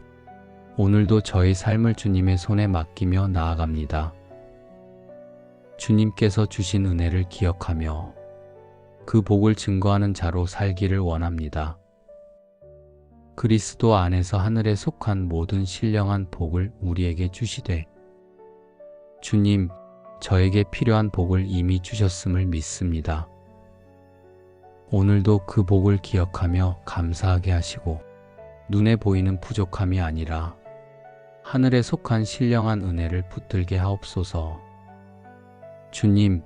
오늘도 저의 삶을 주님의 손에 맡기며 나아갑니다. 주님께서 주신 은혜를 기억하며 그 복을 증거하는 자로 살기를 원합니다. 그리스도 안에서 하늘에 속한 모든 신령한 복을 우리에게 주시되 주님, 저에게 필요한 복을 이미 주셨음을 믿습니다. 오늘도 그 복을 기억하며 감사하게 하시고 눈에 보이는 부족함이 아니라 하늘에 속한 신령한 은혜를 붙들게 하옵소서. 주님,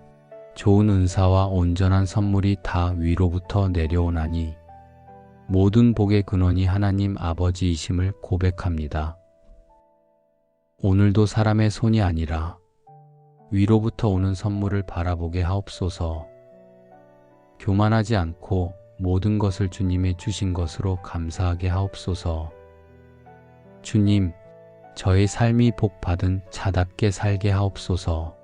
좋은 은사와 온전한 선물이 다 위로부터 내려오나니 모든 복의 근원이 하나님 아버지이심을 고백합니다. 오늘도 사람의 손이 아니라 위로부터 오는 선물을 바라보게 하옵소서. 교만하지 않고 모든 것을 주님의 주신 것으로 감사하게 하옵소서. 주님, 저의 삶이 복받은 자답게 살게 하옵소서.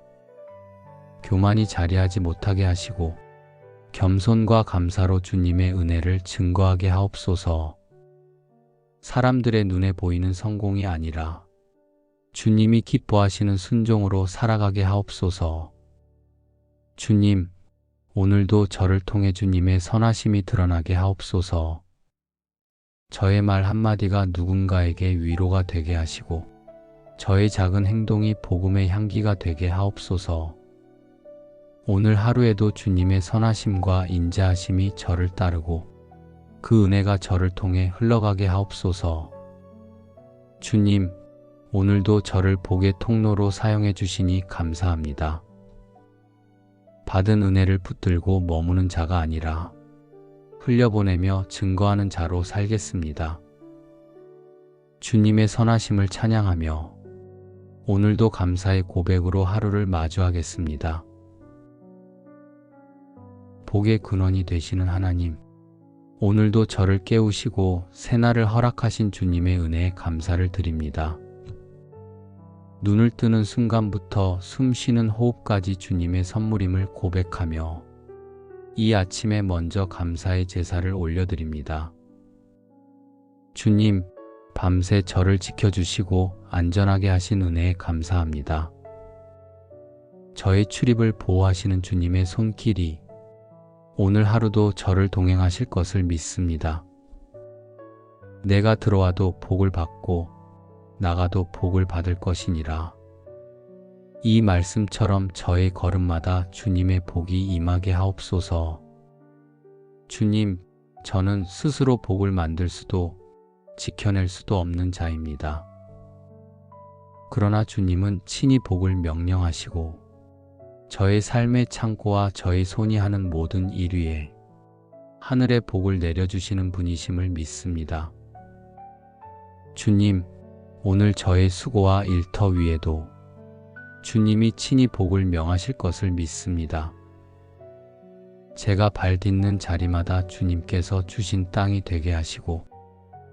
교만이 자리하지 못하게 하시고 겸손과 감사로 주님의 은혜를 증거하게 하옵소서. 사람들의 눈에 보이는 성공이 아니라 주님이 기뻐하시는 순종으로 살아가게 하옵소서. 주님, 오늘도 저를 통해 주님의 선하심이 드러나게 하옵소서. 저의 말 한마디가 누군가에게 위로가 되게 하시고 저의 작은 행동이 복음의 향기가 되게 하옵소서. 오늘 하루에도 주님의 선하심과 인자하심이 저를 따르고 그 은혜가 저를 통해 흘러가게 하옵소서. 주님, 오늘도 저를 복의 통로로 사용해 주시니 감사합니다. 받은 은혜를 붙들고 머무는 자가 아니라 흘려보내며 증거하는 자로 살겠습니다. 주님의 선하심을 찬양하며 오늘도 감사의 고백으로 하루를 마주하겠습니다. 복의 근원이 되시는 하나님, 오늘도 저를 깨우시고 새날을 허락하신 주님의 은혜에 감사를 드립니다. 눈을 뜨는 순간부터 숨 쉬는 호흡까지 주님의 선물임을 고백하며 이 아침에 먼저 감사의 제사를 올려드립니다. 주님, 밤새 저를 지켜주시고 안전하게 하신 은혜에 감사합니다. 저의 출입을 보호하시는 주님의 손길이 오늘 하루도 저를 동행하실 것을 믿습니다. 내가 들어와도 복을 받고 나가도 복을 받을 것이니라. 이 말씀처럼 저의 걸음마다 주님의 복이 임하게 하옵소서. 주님, 저는 스스로 복을 만들 수도 지켜낼 수도 없는 자입니다. 그러나 주님은 친히 복을 명령하시고 저의 삶의 창고와 저의 손이 하는 모든 일 위에 하늘의 복을 내려주시는 분이심을 믿습니다. 주님, 오늘 저의 수고와 일터 위에도 주님이 친히 복을 명하실 것을 믿습니다. 제가 발 딛는 자리마다 주님께서 주신 땅이 되게 하시고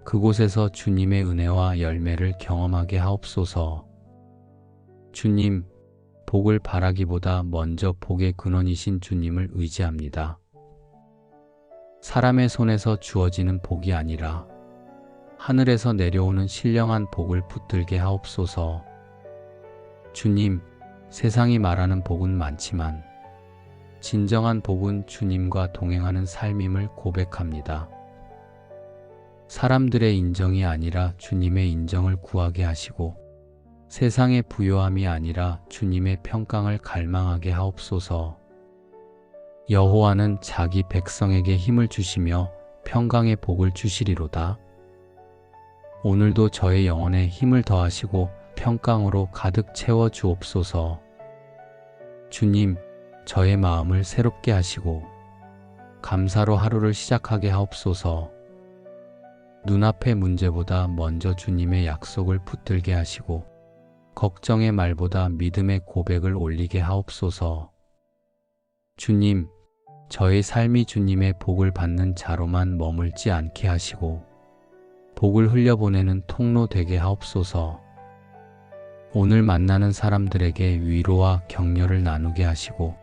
그곳에서 주님의 은혜와 열매를 경험하게 하옵소서. 주님, 복을 바라기보다 먼저 복의 근원이신 주님을 의지합니다. 사람의 손에서 주어지는 복이 아니라 하늘에서 내려오는 신령한 복을 붙들게 하옵소서. 주님, 세상이 말하는 복은 많지만 진정한 복은 주님과 동행하는 삶임을 고백합니다. 사람들의 인정이 아니라 주님의 인정을 구하게 하시고 세상의 부요함이 아니라 주님의 평강을 갈망하게 하옵소서. 여호와는 자기 백성에게 힘을 주시며 평강의 복을 주시리로다. 오늘도 저의 영혼에 힘을 더하시고 평강으로 가득 채워 주옵소서. 주님, 저의 마음을 새롭게 하시고 감사로 하루를 시작하게 하옵소서. 눈앞의 문제보다 먼저 주님의 약속을 붙들게 하시고 걱정의 말보다 믿음의 고백을 올리게 하옵소서. 주님, 저의 삶이 주님의 복을 받는 자로만 머물지 않게 하시고 복을 흘려보내는 통로 되게 하옵소서. 오늘 만나는 사람들에게 위로와 격려를 나누게 하시고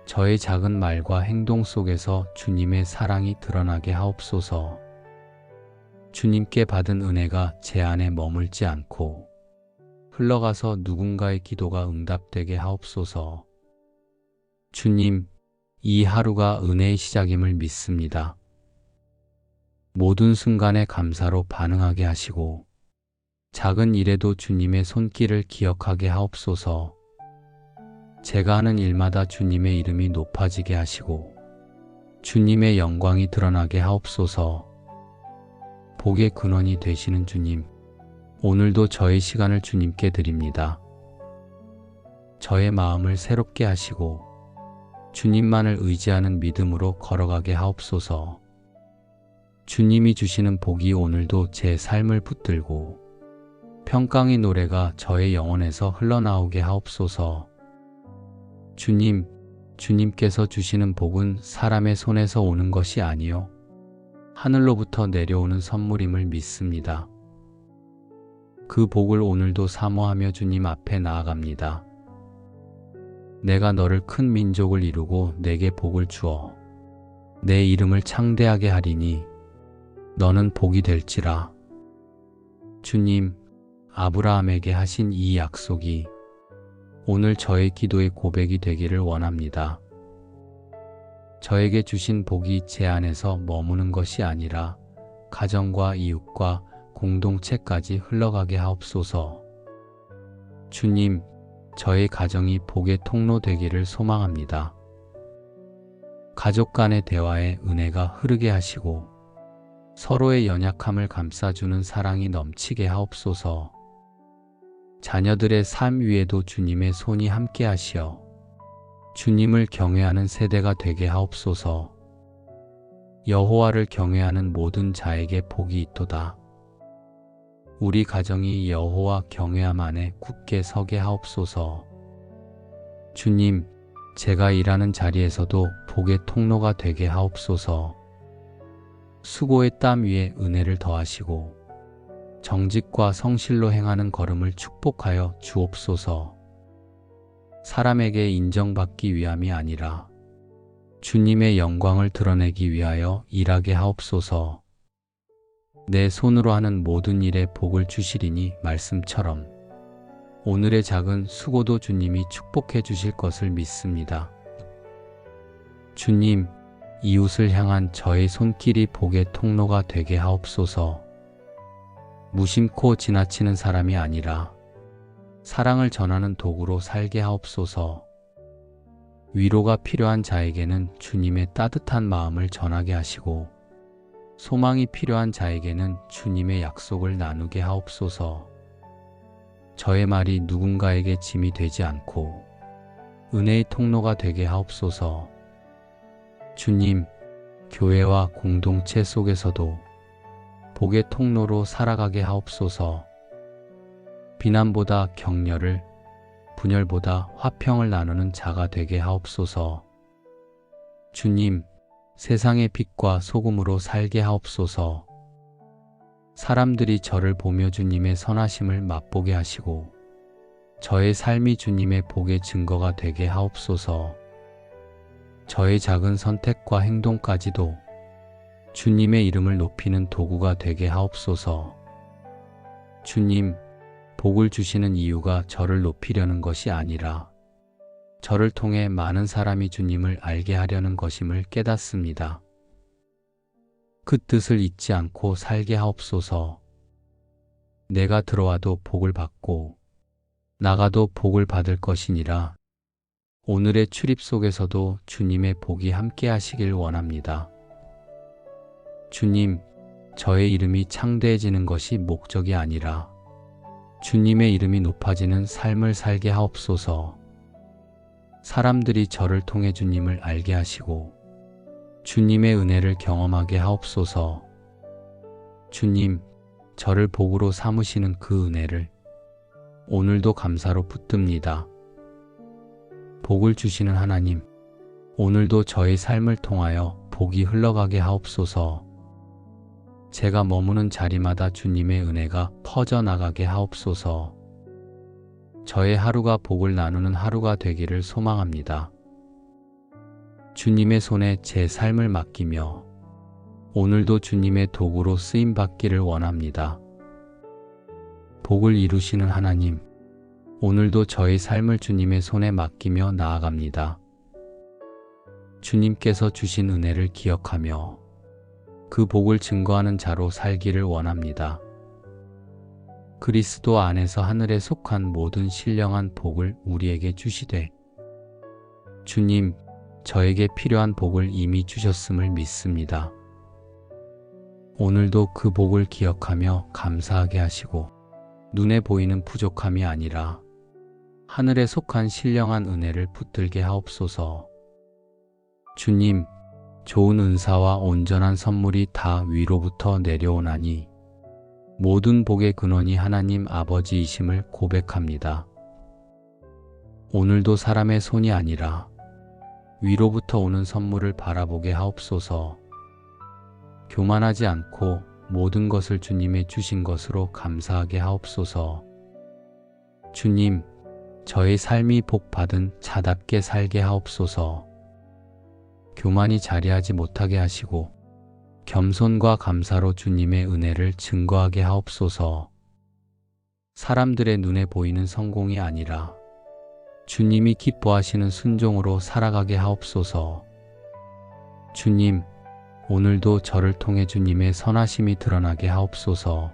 저의 작은 말과 행동 속에서 주님의 사랑이 드러나게 하옵소서. 주님께 받은 은혜가 제 안에 머물지 않고 흘러가서 누군가의 기도가 응답되게 하옵소서. 주님, 이 하루가 은혜의 시작임을 믿습니다. 모든 순간에 감사로 반응하게 하시고 작은 일에도 주님의 손길을 기억하게 하옵소서. 제가 하는 일마다 주님의 이름이 높아지게 하시고 주님의 영광이 드러나게 하옵소서. 복의 근원이 되시는 주님, 오늘도 저의 시간을 주님께 드립니다. 저의 마음을 새롭게 하시고 주님만을 의지하는 믿음으로 걸어가게 하옵소서. 주님이 주시는 복이 오늘도 제 삶을 붙들고 평강의 노래가 저의 영혼에서 흘러나오게 하옵소서. 주님, 주님께서 주시는 복은 사람의 손에서 오는 것이 아니요 하늘로부터 내려오는 선물임을 믿습니다. 그 복을 오늘도 사모하며 주님 앞에 나아갑니다. 내가 너를 큰 민족을 이루고 내게 복을 주어 내 이름을 창대하게 하리니 너는 복이 될지라. 주님, 아브라함에게 하신 이 약속이 오늘 저의 기도의 고백이 되기를 원합니다. 저에게 주신 복이 제 안에서 머무는 것이 아니라 가정과 이웃과 공동체까지 흘러가게 하옵소서. 주님, 저의 가정이 복의 통로 되기를 소망합니다. 가족 간의 대화에 은혜가 흐르게 하시고 서로의 연약함을 감싸주는 사랑이 넘치게 하옵소서. 자녀들의 삶 위에도 주님의 손이 함께 하시어 주님을 경외하는 세대가 되게 하옵소서. 여호와를 경외하는 모든 자에게 복이 있도다. 우리 가정이 여호와 경외함 안에 굳게 서게 하옵소서. 주님, 제가 일하는 자리에서도 복의 통로가 되게 하옵소서. 수고의 땀 위에 은혜를 더하시고 정직과 성실로 행하는 걸음을 축복하여 주옵소서. 사람에게 인정받기 위함이 아니라 주님의 영광을 드러내기 위하여 일하게 하옵소서. 내 손으로 하는 모든 일에 복을 주시리니 말씀처럼 오늘의 작은 수고도 주님이 축복해 주실 것을 믿습니다. 주님, 이웃을 향한 저의 손길이 복의 통로가 되게 하옵소서. 무심코 지나치는 사람이 아니라 사랑을 전하는 도구로 살게 하옵소서. 위로가 필요한 자에게는 주님의 따뜻한 마음을 전하게 하시고 소망이 필요한 자에게는 주님의 약속을 나누게 하옵소서. 저의 말이 누군가에게 짐이 되지 않고 은혜의 통로가 되게 하옵소서. 주님, 교회와 공동체 속에서도 복의 통로로 살아가게 하옵소서. 비난보다 격려를, 분열보다 화평을 나누는 자가 되게 하옵소서. 주님, 세상의 빛과 소금으로 살게 하옵소서. 사람들이 저를 보며 주님의 선하심을 맛보게 하시고 저의 삶이 주님의 복의 증거가 되게 하옵소서. 저의 작은 선택과 행동까지도 주님의 이름을 높이는 도구가 되게 하옵소서. 주님, 복을 주시는 이유가 저를 높이려는 것이 아니라 저를 통해 많은 사람이 주님을 알게 하려는 것임을 깨닫습니다. 그 뜻을 잊지 않고 살게 하옵소서. 내가 들어와도 복을 받고 나가도 복을 받을 것이니라. 오늘의 출입 속에서도 주님의 복이 함께 하시길 원합니다. 주님, 저의 이름이 창대해지는 것이 목적이 아니라 주님의 이름이 높아지는 삶을 살게 하옵소서. 사람들이 저를 통해 주님을 알게 하시고 주님의 은혜를 경험하게 하옵소서. 주님, 저를 복으로 삼으시는 그 은혜를 오늘도 감사로 붙듭니다. 복을 주시는 하나님, 오늘도 저의 삶을 통하여 복이 흘러가게 하옵소서. 제가 머무는 자리마다 주님의 은혜가 퍼져나가게 하옵소서. 저의 하루가 복을 나누는 하루가 되기를 소망합니다. 주님의 손에 제 삶을 맡기며 오늘도 주님의 도구로 쓰임받기를 원합니다. 복을 이루시는 하나님, 오늘도 저의 삶을 주님의 손에 맡기며 나아갑니다. 주님께서 주신 은혜를 기억하며 그 복을 증거하는 자로 살기를 원합니다. 그리스도 안에서 하늘에 속한 모든 신령한 복을 우리에게 주시되 주님, 저에게 필요한 복을 이미 주셨음을 믿습니다. 오늘도 그 복을 기억하며 감사하게 하시고 눈에 보이는 부족함이 아니라 하늘에 속한 신령한 은혜를 붙들게 하옵소서. 주님, 좋은 은사와 온전한 선물이 다 위로부터 내려오나니 모든 복의 근원이 하나님 아버지이심을 고백합니다. 오늘도 사람의 손이 아니라 위로부터 오는 선물을 바라보게 하옵소서. 교만하지 않고 모든 것을 주님의 주신 것으로 감사하게 하옵소서. 주님, 저의 삶이 복받은 자답게 살게 하옵소서. 교만이 자리하지 못하게 하시고 겸손과 감사로 주님의 은혜를 증거하게 하옵소서. 사람들의 눈에 보이는 성공이 아니라 주님이 기뻐하시는 순종으로 살아가게 하옵소서. 주님, 오늘도 저를 통해 주님의 선하심이 드러나게 하옵소서.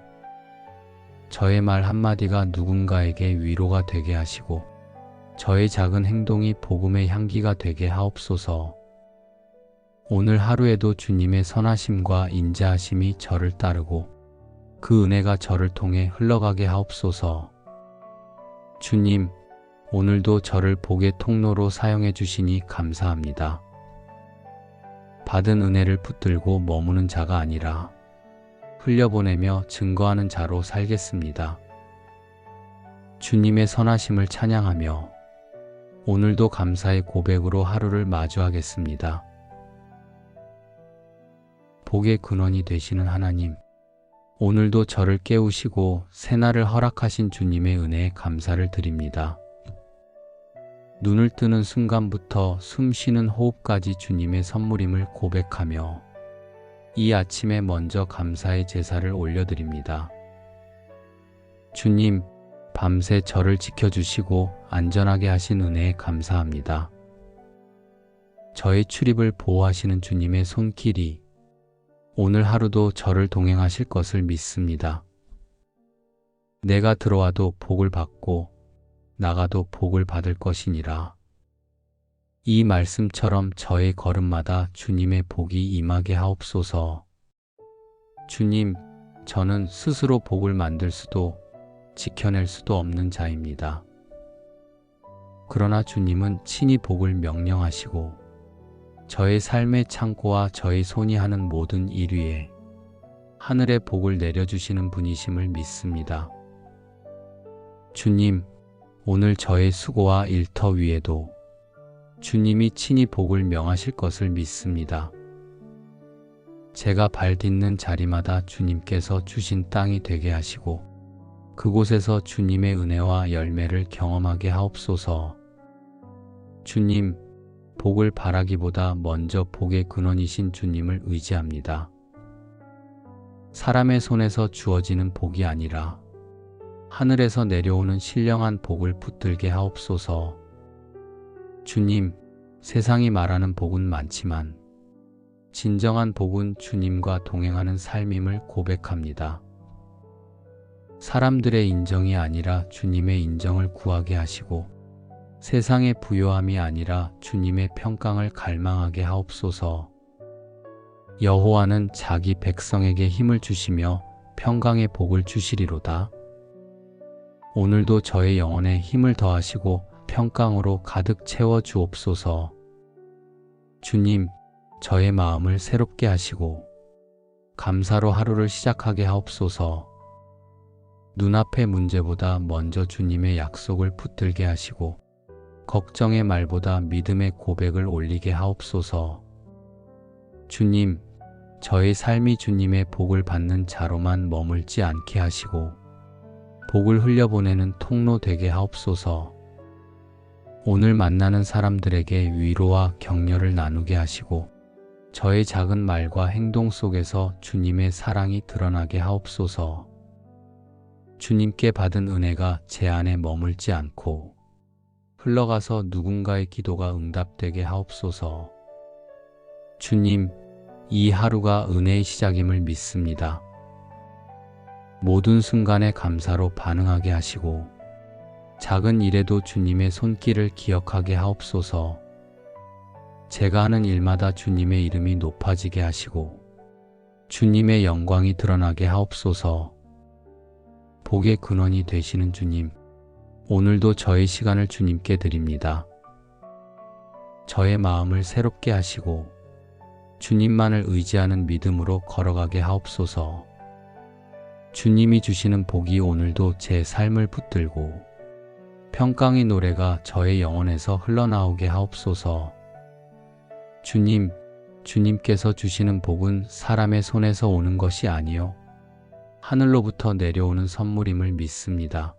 저의 말 한마디가 누군가에게 위로가 되게 하시고 저의 작은 행동이 복음의 향기가 되게 하옵소서. 오늘 하루에도 주님의 선하심과 인자하심이 저를 따르고 그 은혜가 저를 통해 흘러가게 하옵소서. 주님, 오늘도 저를 복의 통로로 사용해 주시니 감사합니다. 받은 은혜를 붙들고 머무는 자가 아니라 흘려보내며 증거하는 자로 살겠습니다. 주님의 선하심을 찬양하며 오늘도 감사의 고백으로 하루를 마주하겠습니다. 복의 근원이 되시는 하나님, 오늘도 저를 깨우시고 새날을 허락하신 주님의 은혜에 감사를 드립니다. 눈을 뜨는 순간부터 숨 쉬는 호흡까지 주님의 선물임을 고백하며 이 아침에 먼저 감사의 제사를 올려드립니다. 주님, 밤새 저를 지켜주시고 안전하게 하신 은혜에 감사합니다. 저의 출입을 보호하시는 주님의 손길이 오늘 하루도 저를 동행하실 것을 믿습니다. 내가 들어와도 복을 받고 나가도 복을 받을 것이니라. 이 말씀처럼 저의 걸음마다 주님의 복이 임하게 하옵소서. 주님, 저는 스스로 복을 만들 수도 지켜낼 수도 없는 자입니다. 그러나 주님은 친히 복을 명령하시고 저의 삶의 창고와 저의 손이 하는 모든 일 위에 하늘의 복을 내려주시는 분이심을 믿습니다. 주님, 오늘 저의 수고와 일터 위에도 주님이 친히 복을 명하실 것을 믿습니다. 제가 발 딛는 자리마다 주님께서 주신 땅이 되게 하시고 그곳에서 주님의 은혜와 열매를 경험하게 하옵소서. 주님, 복을 바라기보다 먼저 복의 근원이신 주님을 의지합니다. 사람의 손에서 주어지는 복이 아니라 하늘에서 내려오는 신령한 복을 붙들게 하옵소서. 주님, 세상이 말하는 복은 많지만 진정한 복은 주님과 동행하는 삶임을 고백합니다. 사람들의 인정이 아니라 주님의 인정을 구하게 하시고 세상의 부요함이 아니라 주님의 평강을 갈망하게 하옵소서. 여호와는 자기 백성에게 힘을 주시며 평강의 복을 주시리로다. 오늘도 저의 영혼에 힘을 더하시고 평강으로 가득 채워 주옵소서. 주님, 저의 마음을 새롭게 하시고 감사로 하루를 시작하게 하옵소서. 눈앞의 문제보다 먼저 주님의 약속을 붙들게 하시고 걱정의 말보다 믿음의 고백을 올리게 하옵소서. 주님, 저의 삶이 주님의 복을 받는 자로만 머물지 않게 하시고 복을 흘려보내는 통로 되게 하옵소서. 오늘 만나는 사람들에게 위로와 격려를 나누게 하시고 저의 작은 말과 행동 속에서 주님의 사랑이 드러나게 하옵소서. 주님께 받은 은혜가 제 안에 머물지 않고 흘러가서 누군가의 기도가 응답되게 하옵소서. 주님, 이 하루가 은혜의 시작임을 믿습니다. 모든 순간에 감사로 반응하게 하시고 작은 일에도 주님의 손길을 기억하게 하옵소서. 제가 하는 일마다 주님의 이름이 높아지게 하시고 주님의 영광이 드러나게 하옵소서. 복의 근원이 되시는 주님, 오늘도 저의 시간을 주님께 드립니다. 저의 마음을 새롭게 하시고 주님만을 의지하는 믿음으로 걸어가게 하옵소서. 주님이 주시는 복이 오늘도 제 삶을 붙들고 평강의 노래가 저의 영혼에서 흘러나오게 하옵소서. 주님, 주님께서 주시는 복은 사람의 손에서 오는 것이 아니요 하늘로부터 내려오는 선물임을 믿습니다.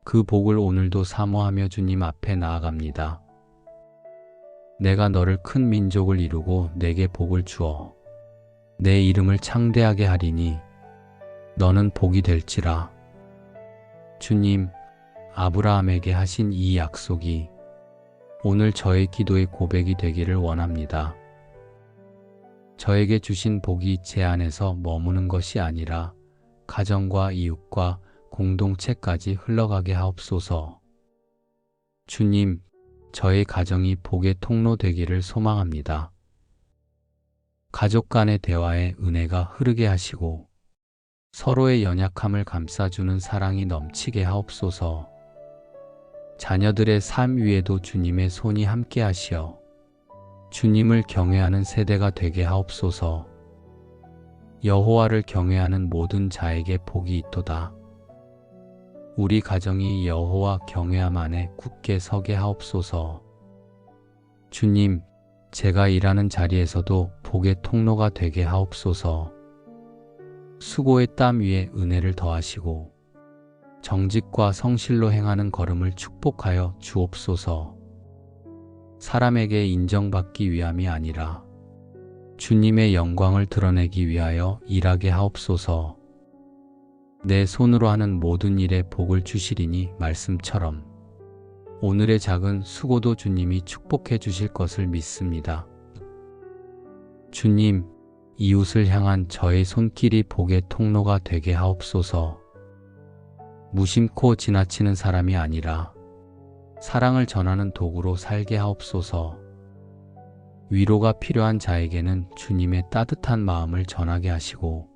그 복을 오늘도 사모하며 주님 앞에 나아갑니다. 내가 너를 큰 민족을 이루고 내게 복을 주어 내 이름을 창대하게 하리니 너는 복이 될지라. 주님, 아브라함에게 하신 이 약속이 오늘 저의 기도의 고백이 되기를 원합니다. 저에게 주신 복이 제 안에서 머무는 것이 아니라 가정과 이웃과 공동체까지 흘러가게 하옵소서. 주님, 저의 가정이 복의 통로 되기를 소망합니다. 가족 간의 대화에 은혜가 흐르게 하시고 서로의 연약함을 감싸주는 사랑이 넘치게 하옵소서. 자녀들의 삶 위에도 주님의 손이 함께 하시어 주님을 경외하는 세대가 되게 하옵소서. 여호와를 경외하는 모든 자에게 복이 있도다. 우리 가정이 여호와 경외함 안에 굳게 서게 하옵소서. 주님, 제가 일하는 자리에서도 복의 통로가 되게 하옵소서. 수고의 땀 위에 은혜를 더하시고 정직과 성실로 행하는 걸음을 축복하여 주옵소서. 사람에게 인정받기 위함이 아니라 주님의 영광을 드러내기 위하여 일하게 하옵소서. 내 손으로 하는 모든 일에 복을 주시리니 말씀처럼 오늘의 작은 수고도 주님이 축복해 주실 것을 믿습니다. 주님, 이웃을 향한 저의 손길이 복의 통로가 되게 하옵소서. 무심코 지나치는 사람이 아니라 사랑을 전하는 도구로 살게 하옵소서. 위로가 필요한 자에게는 주님의 따뜻한 마음을 전하게 하시고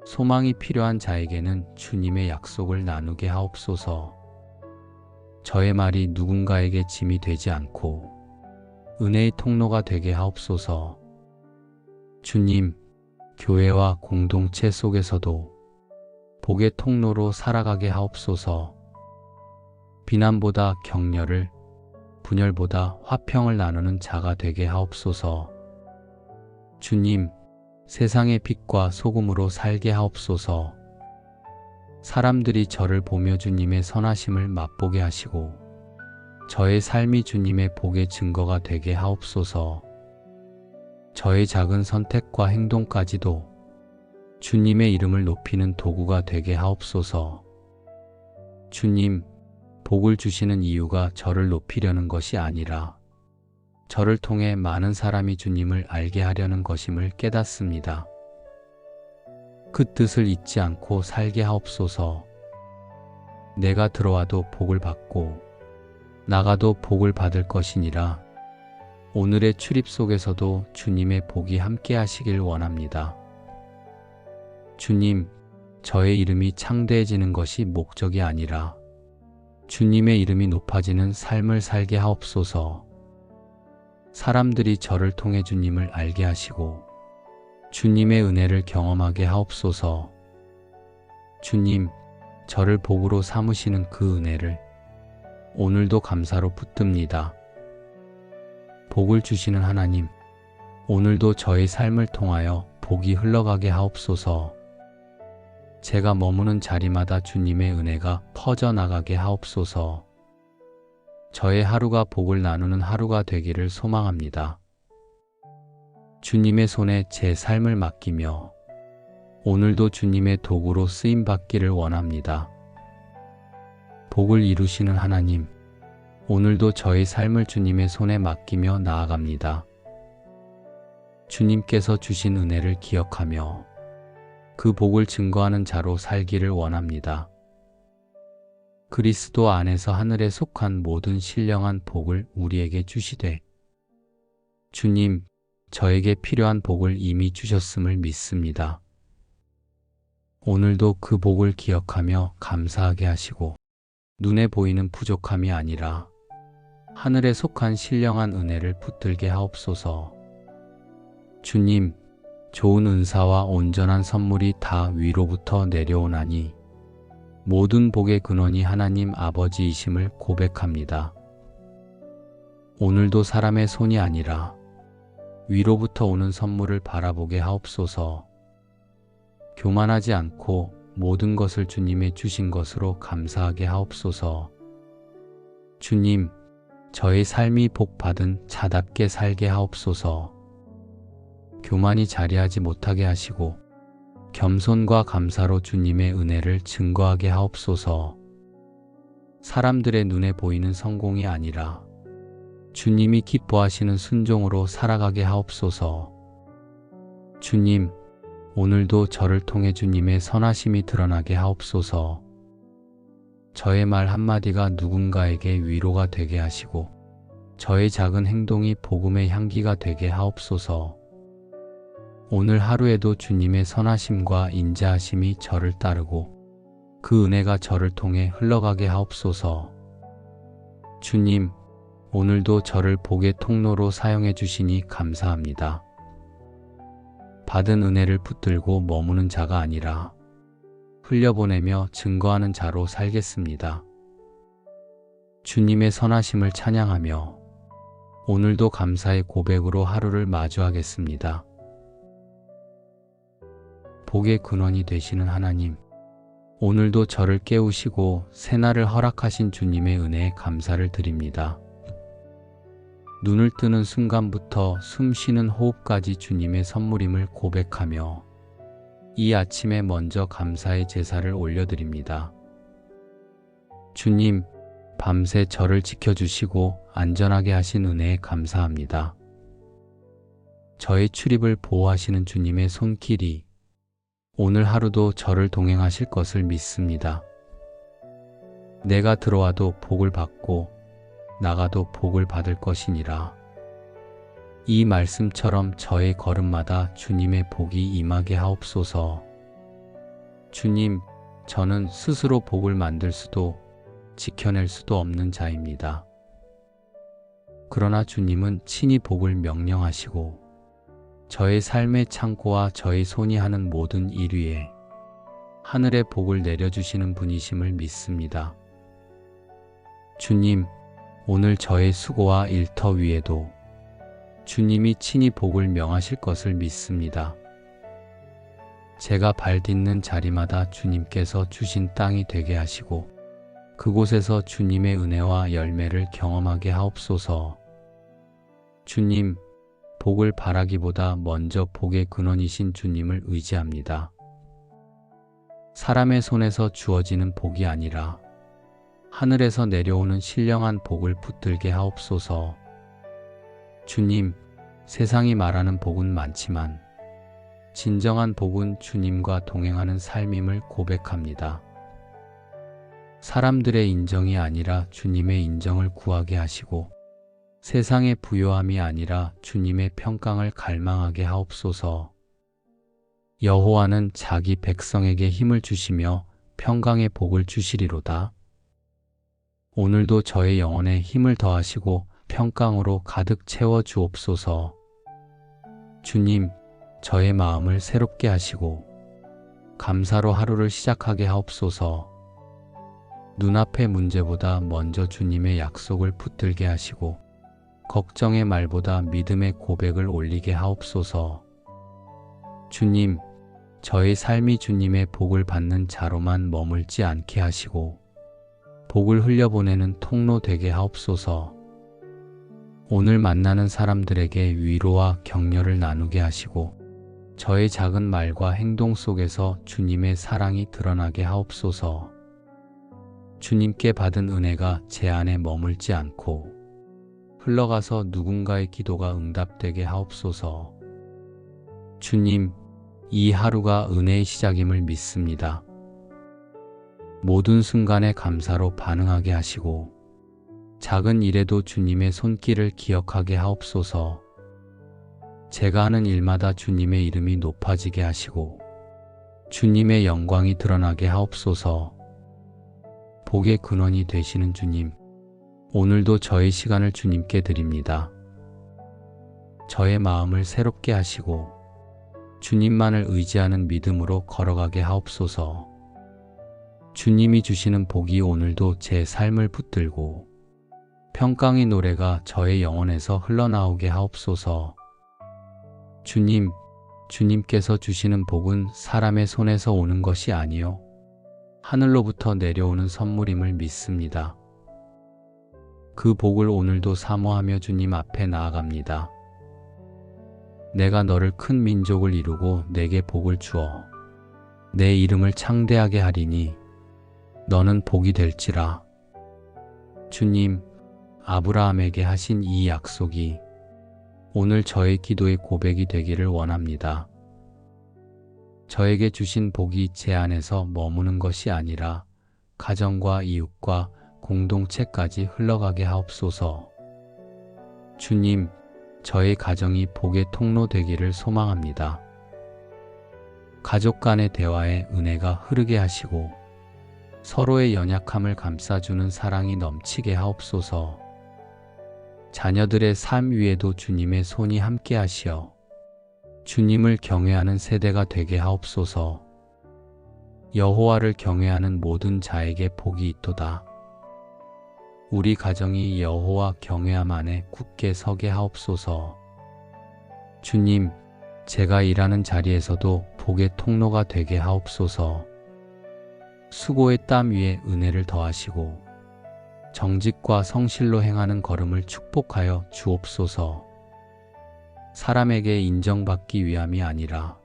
소망이 필요한 자에게는 주님의 약속을 나누게 하옵소서. 저의 말이 누군가에게 짐이 되지 않고 은혜의 통로가 되게 하옵소서. 주님, 교회와 공동체 속에서도 복의 통로로 살아가게 하옵소서. 비난보다 격려를, 분열보다 화평을 나누는 자가 되게 하옵소서. 주님, 세상의 빛과 소금으로 살게 하옵소서. 사람들이 저를 보며 주님의 선하심을 맛보게 하시고 저의 삶이 주님의 복의 증거가 되게 하옵소서. 저의 작은 선택과 행동까지도 주님의 이름을 높이는 도구가 되게 하옵소서. 주님, 복을 주시는 이유가 저를 높이려는 것이 아니라 저를 통해 많은 사람이 주님을 알게 하려는 것임을 깨닫습니다. 그 뜻을 잊지 않고 살게 하옵소서. 내가 들어와도 복을 받고 나가도 복을 받을 것이니라. 오늘의 출입 속에서도 주님의 복이 함께 하시길 원합니다. 주님, 저의 이름이 창대해지는 것이 목적이 아니라 주님의 이름이 높아지는 삶을 살게 하옵소서. 사람들이 저를 통해 주님을 알게 하시고 주님의 은혜를 경험하게 하옵소서. 주님, 저를 복으로 삼으시는 그 은혜를 오늘도 감사로 붙듭니다. 복을 주시는 하나님, 오늘도 저의 삶을 통하여 복이 흘러가게 하옵소서. 제가 머무는 자리마다 주님의 은혜가 퍼져나가게 하옵소서. 저의 하루가 복을 나누는 하루가 되기를 소망합니다. 주님의 손에 제 삶을 맡기며 오늘도 주님의 도구로 쓰임받기를 원합니다. 복을 이루시는 하나님, 오늘도 저의 삶을 주님의 손에 맡기며 나아갑니다. 주님께서 주신 은혜를 기억하며 그 복을 증거하는 자로 살기를 원합니다. 그리스도 안에서 하늘에 속한 모든 신령한 복을 우리에게 주시되 주님, 저에게 필요한 복을 이미 주셨음을 믿습니다. 오늘도 그 복을 기억하며 감사하게 하시고 눈에 보이는 부족함이 아니라 하늘에 속한 신령한 은혜를 붙들게 하옵소서. 주님, 좋은 은사와 온전한 선물이 다 위로부터 내려오나니 모든 복의 근원이 하나님 아버지이심을 고백합니다. 오늘도 사람의 손이 아니라 위로부터 오는 선물을 바라보게 하옵소서. 교만하지 않고 모든 것을 주님의 주신 것으로 감사하게 하옵소서. 주님, 저의 삶이 복받은 자답게 살게 하옵소서. 교만이 자리하지 못하게 하시고 겸손과 감사로 주님의 은혜를 증거하게 하옵소서. 사람들의 눈에 보이는 성공이 아니라 주님이 기뻐하시는 순종으로 살아가게 하옵소서. 주님, 오늘도 저를 통해 주님의 선하심이 드러나게 하옵소서. 저의 말 한마디가 누군가에게 위로가 되게 하시고 저의 작은 행동이 복음의 향기가 되게 하옵소서. 오늘 하루에도 주님의 선하심과 인자하심이 저를 따르고 그 은혜가 저를 통해 흘러가게 하옵소서. 주님, 오늘도 저를 복의 통로로 사용해 주시니 감사합니다. 받은 은혜를 붙들고 머무는 자가 아니라 흘려보내며 증거하는 자로 살겠습니다. 주님의 선하심을 찬양하며 오늘도 감사의 고백으로 하루를 마주하겠습니다. 복의 근원이 되시는 하나님, 오늘도 저를 깨우시고 새날을 허락하신 주님의 은혜에 감사를 드립니다. 눈을 뜨는 순간부터 숨 쉬는 호흡까지 주님의 선물임을 고백하며 이 아침에 먼저 감사의 제사를 올려드립니다. 주님, 밤새 저를 지켜주시고 안전하게 하신 은혜에 감사합니다. 저의 출입을 보호하시는 주님의 손길이 오늘 하루도 저를 동행하실 것을 믿습니다. 내가 들어와도 복을 받고 나가도 복을 받을 것이니라. 이 말씀처럼 저의 걸음마다 주님의 복이 임하게 하옵소서. 주님, 저는 스스로 복을 만들 수도 지켜낼 수도 없는 자입니다. 그러나 주님은 친히 복을 명령하시고 저의 삶의 창고와 저의 손이 하는 모든 일 위에 하늘의 복을 내려주시는 분이심을 믿습니다. 주님, 오늘 저의 수고와 일터 위에도 주님이 친히 복을 명하실 것을 믿습니다. 제가 발 딛는 자리마다 주님께서 주신 땅이 되게 하시고 그곳에서 주님의 은혜와 열매를 경험하게 하옵소서. 주님, 복을 바라기보다 먼저 복의 근원이신 주님을 의지합니다. 사람의 손에서 주어지는 복이 아니라 하늘에서 내려오는 신령한 복을 붙들게 하옵소서. 주님, 세상이 말하는 복은 많지만 진정한 복은 주님과 동행하는 삶임을 고백합니다. 사람들의 인정이 아니라 주님의 인정을 구하게 하시고 세상의 부요함이 아니라 주님의 평강을 갈망하게 하옵소서. 여호와는 자기 백성에게 힘을 주시며 평강의 복을 주시리로다. 오늘도 저의 영혼에 힘을 더하시고 평강으로 가득 채워 주옵소서. 주님, 저의 마음을 새롭게 하시고 감사로 하루를 시작하게 하옵소서. 눈앞의 문제보다 먼저 주님의 약속을 붙들게 하시고 걱정의 말보다 믿음의 고백을 올리게 하옵소서. 주님, 저의 삶이 주님의 복을 받는 자로만 머물지 않게 하시고 복을 흘려보내는 통로 되게 하옵소서. 오늘 만나는 사람들에게 위로와 격려를 나누게 하시고 저의 작은 말과 행동 속에서 주님의 사랑이 드러나게 하옵소서. 주님께 받은 은혜가 제 안에 머물지 않고 흘러가서 누군가의 기도가 응답되게 하옵소서. 주님, 이 하루가 은혜의 시작임을 믿습니다. 모든 순간에 감사로 반응하게 하시고 작은 일에도 주님의 손길을 기억하게 하옵소서. 제가 하는 일마다 주님의 이름이 높아지게 하시고 주님의 영광이 드러나게 하옵소서. 복의 근원이 되시는 주님, 오늘도 저의 시간을 주님께 드립니다. 저의 마음을 새롭게 하시고 주님만을 의지하는 믿음으로 걸어가게 하옵소서. 주님이 주시는 복이 오늘도 제 삶을 붙들고 평강의 노래가 저의 영혼에서 흘러나오게 하옵소서. 주님, 주님께서 주시는 복은 사람의 손에서 오는 것이 아니요 하늘로부터 내려오는 선물임을 믿습니다. 그 복을 오늘도 사모하며 주님 앞에 나아갑니다. 내가 너를 큰 민족을 이루고 내게 복을 주어 내 이름을 창대하게 하리니 너는 복이 될지라. 주님, 아브라함에게 하신 이 약속이 오늘 저의 기도의 고백이 되기를 원합니다. 저에게 주신 복이 제 안에서 머무는 것이 아니라 가정과 이웃과 공동체까지 흘러가게 하옵소서. 주님, 저의 가정이 복의 통로 되기를 소망합니다. 가족 간의 대화에 은혜가 흐르게 하시고 서로의 연약함을 감싸주는 사랑이 넘치게 하옵소서. 자녀들의 삶 위에도 주님의 손이 함께 하시어 주님을 경외하는 세대가 되게 하옵소서. 여호와를 경외하는 모든 자에게 복이 있도다. 우리 가정이 여호와 경외함 안에 굳게 서게 하옵소서. 주님, 제가 일하는 자리에서도 복의 통로가 되게 하옵소서. 수고의 땀 위에 은혜를 더하시고 정직과 성실로 행하는 걸음을 축복하여 주옵소서. 사람에게 인정받기 위함이 아니라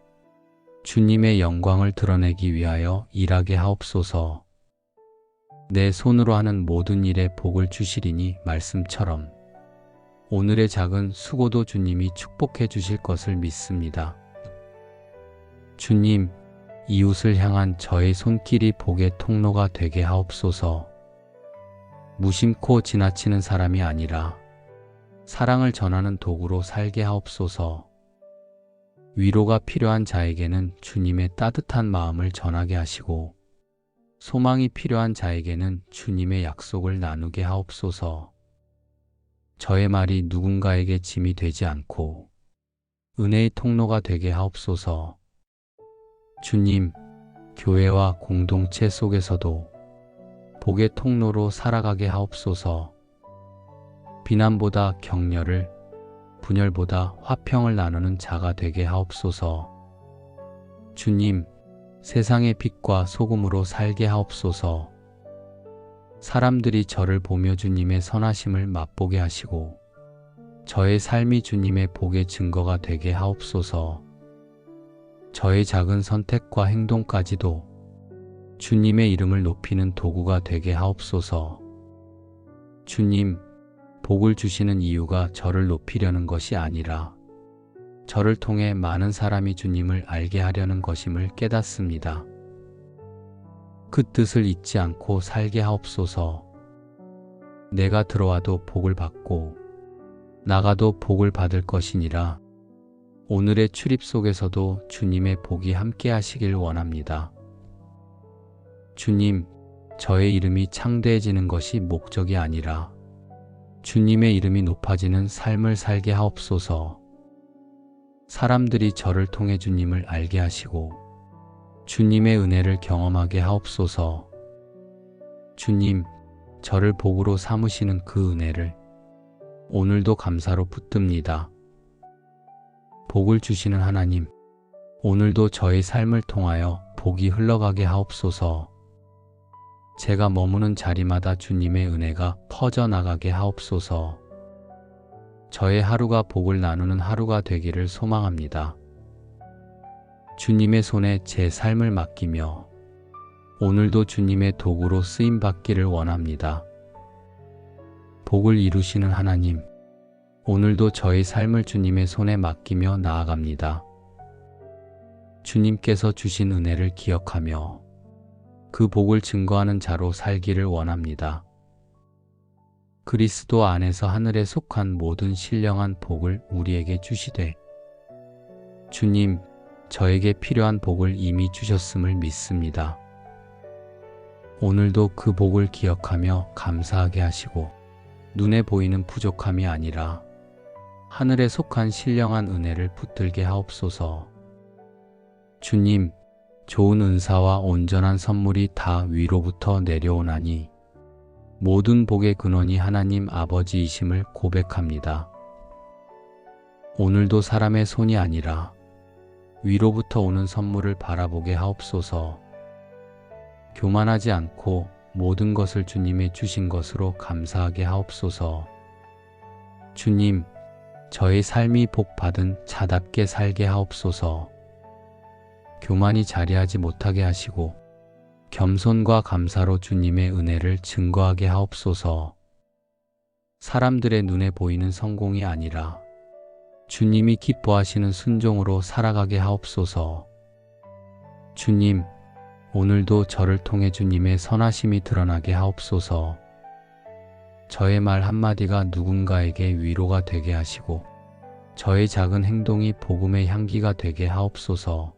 주님의 영광을 드러내기 위하여 일하게 하옵소서. 내 손으로 하는 모든 일에 복을 주시리니 말씀처럼 오늘의 작은 수고도 주님이 축복해 주실 것을 믿습니다. 주님, 이웃을 향한 저의 손길이 복의 통로가 되게 하옵소서. 무심코 지나치는 사람이 아니라 사랑을 전하는 도구로 살게 하옵소서. 위로가 필요한 자에게는 주님의 따뜻한 마음을 전하게 하시고 소망이 필요한 자에게는 주님의 약속을 나누게 하옵소서. 저의 말이 누군가에게 짐이 되지 않고 은혜의 통로가 되게 하옵소서. 주님, 교회와 공동체 속에서도 복의 통로로 살아가게 하옵소서. 비난보다 격려를, 분열보다 화평을 나누는 자가 되게 하옵소서. 주님, 세상의 빛과 소금으로 살게 하옵소서. 사람들이 저를 보며 주님의 선하심을 맛보게 하시고 저의 삶이 주님의 복의 증거가 되게 하옵소서. 저의 작은 선택과 행동까지도 주님의 이름을 높이는 도구가 되게 하옵소서. 주님, 복을 주시는 이유가 저를 높이려는 것이 아니라 저를 통해 많은 사람이 주님을 알게 하려는 것임을 깨닫습니다. 그 뜻을 잊지 않고 살게 하옵소서. 내가 들어와도 복을 받고 나가도 복을 받을 것이니라. 오늘의 출입 속에서도 주님의 복이 함께 하시길 원합니다. 주님, 저의 이름이 창대해지는 것이 목적이 아니라 주님의 이름이 높아지는 삶을 살게 하옵소서. 사람들이 저를 통해 주님을 알게 하시고 주님의 은혜를 경험하게 하옵소서. 주님, 저를 복으로 삼으시는 그 은혜를 오늘도 감사로 붙듭니다. 복을 주시는 하나님, 오늘도 저의 삶을 통하여 복이 흘러가게 하옵소서. 제가 머무는 자리마다 주님의 은혜가 퍼져나가게 하옵소서. 저의 하루가 복을 나누는 하루가 되기를 소망합니다. 주님의 손에 제 삶을 맡기며 오늘도 주님의 도구로 쓰임받기를 원합니다. 복을 이루시는 하나님, 오늘도 저의 삶을 주님의 손에 맡기며 나아갑니다. 주님께서 주신 은혜를 기억하며 그 복을 증거하는 자로 살기를 원합니다. 그리스도 안에서 하늘에 속한 모든 신령한 복을 우리에게 주시되 주님, 저에게 필요한 복을 이미 주셨음을 믿습니다. 오늘도 그 복을 기억하며 감사하게 하시고 눈에 보이는 부족함이 아니라 하늘에 속한 신령한 은혜를 붙들게 하옵소서. 주님, 좋은 은사와 온전한 선물이 다 위로부터 내려오나니 모든 복의 근원이 하나님 아버지이심을 고백합니다. 오늘도 사람의 손이 아니라 위로부터 오는 선물을 바라보게 하옵소서. 교만하지 않고 모든 것을 주님의 주신 것으로 감사하게 하옵소서. 주님, 저의 삶이 복받은 자답게 살게 하옵소서. 교만이 자리하지 못하게 하시고 겸손과 감사로 주님의 은혜를 증거하게 하옵소서. 사람들의 눈에 보이는 성공이 아니라 주님이 기뻐하시는 순종으로 살아가게 하옵소서. 주님, 오늘도 저를 통해 주님의 선하심이 드러나게 하옵소서. 저의 말 한마디가 누군가에게 위로가 되게 하시고 저의 작은 행동이 복음의 향기가 되게 하옵소서.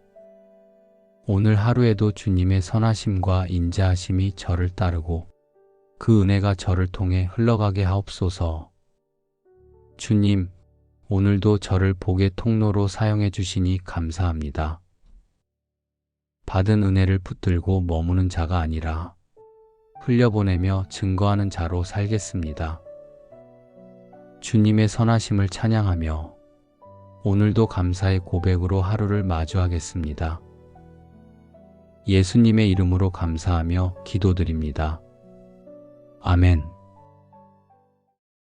오늘 하루에도 주님의 선하심과 인자하심이 저를 따르고 그 은혜가 저를 통해 흘러가게 하옵소서. 주님, 오늘도 저를 복의 통로로 사용해 주시니 감사합니다. 받은 은혜를 붙들고 머무는 자가 아니라 흘려보내며 증거하는 자로 살겠습니다. 주님의 선하심을 찬양하며 오늘도 감사의 고백으로 하루를 마주하겠습니다. 예수님의 이름으로 감사하며 기도드립니다. 아멘.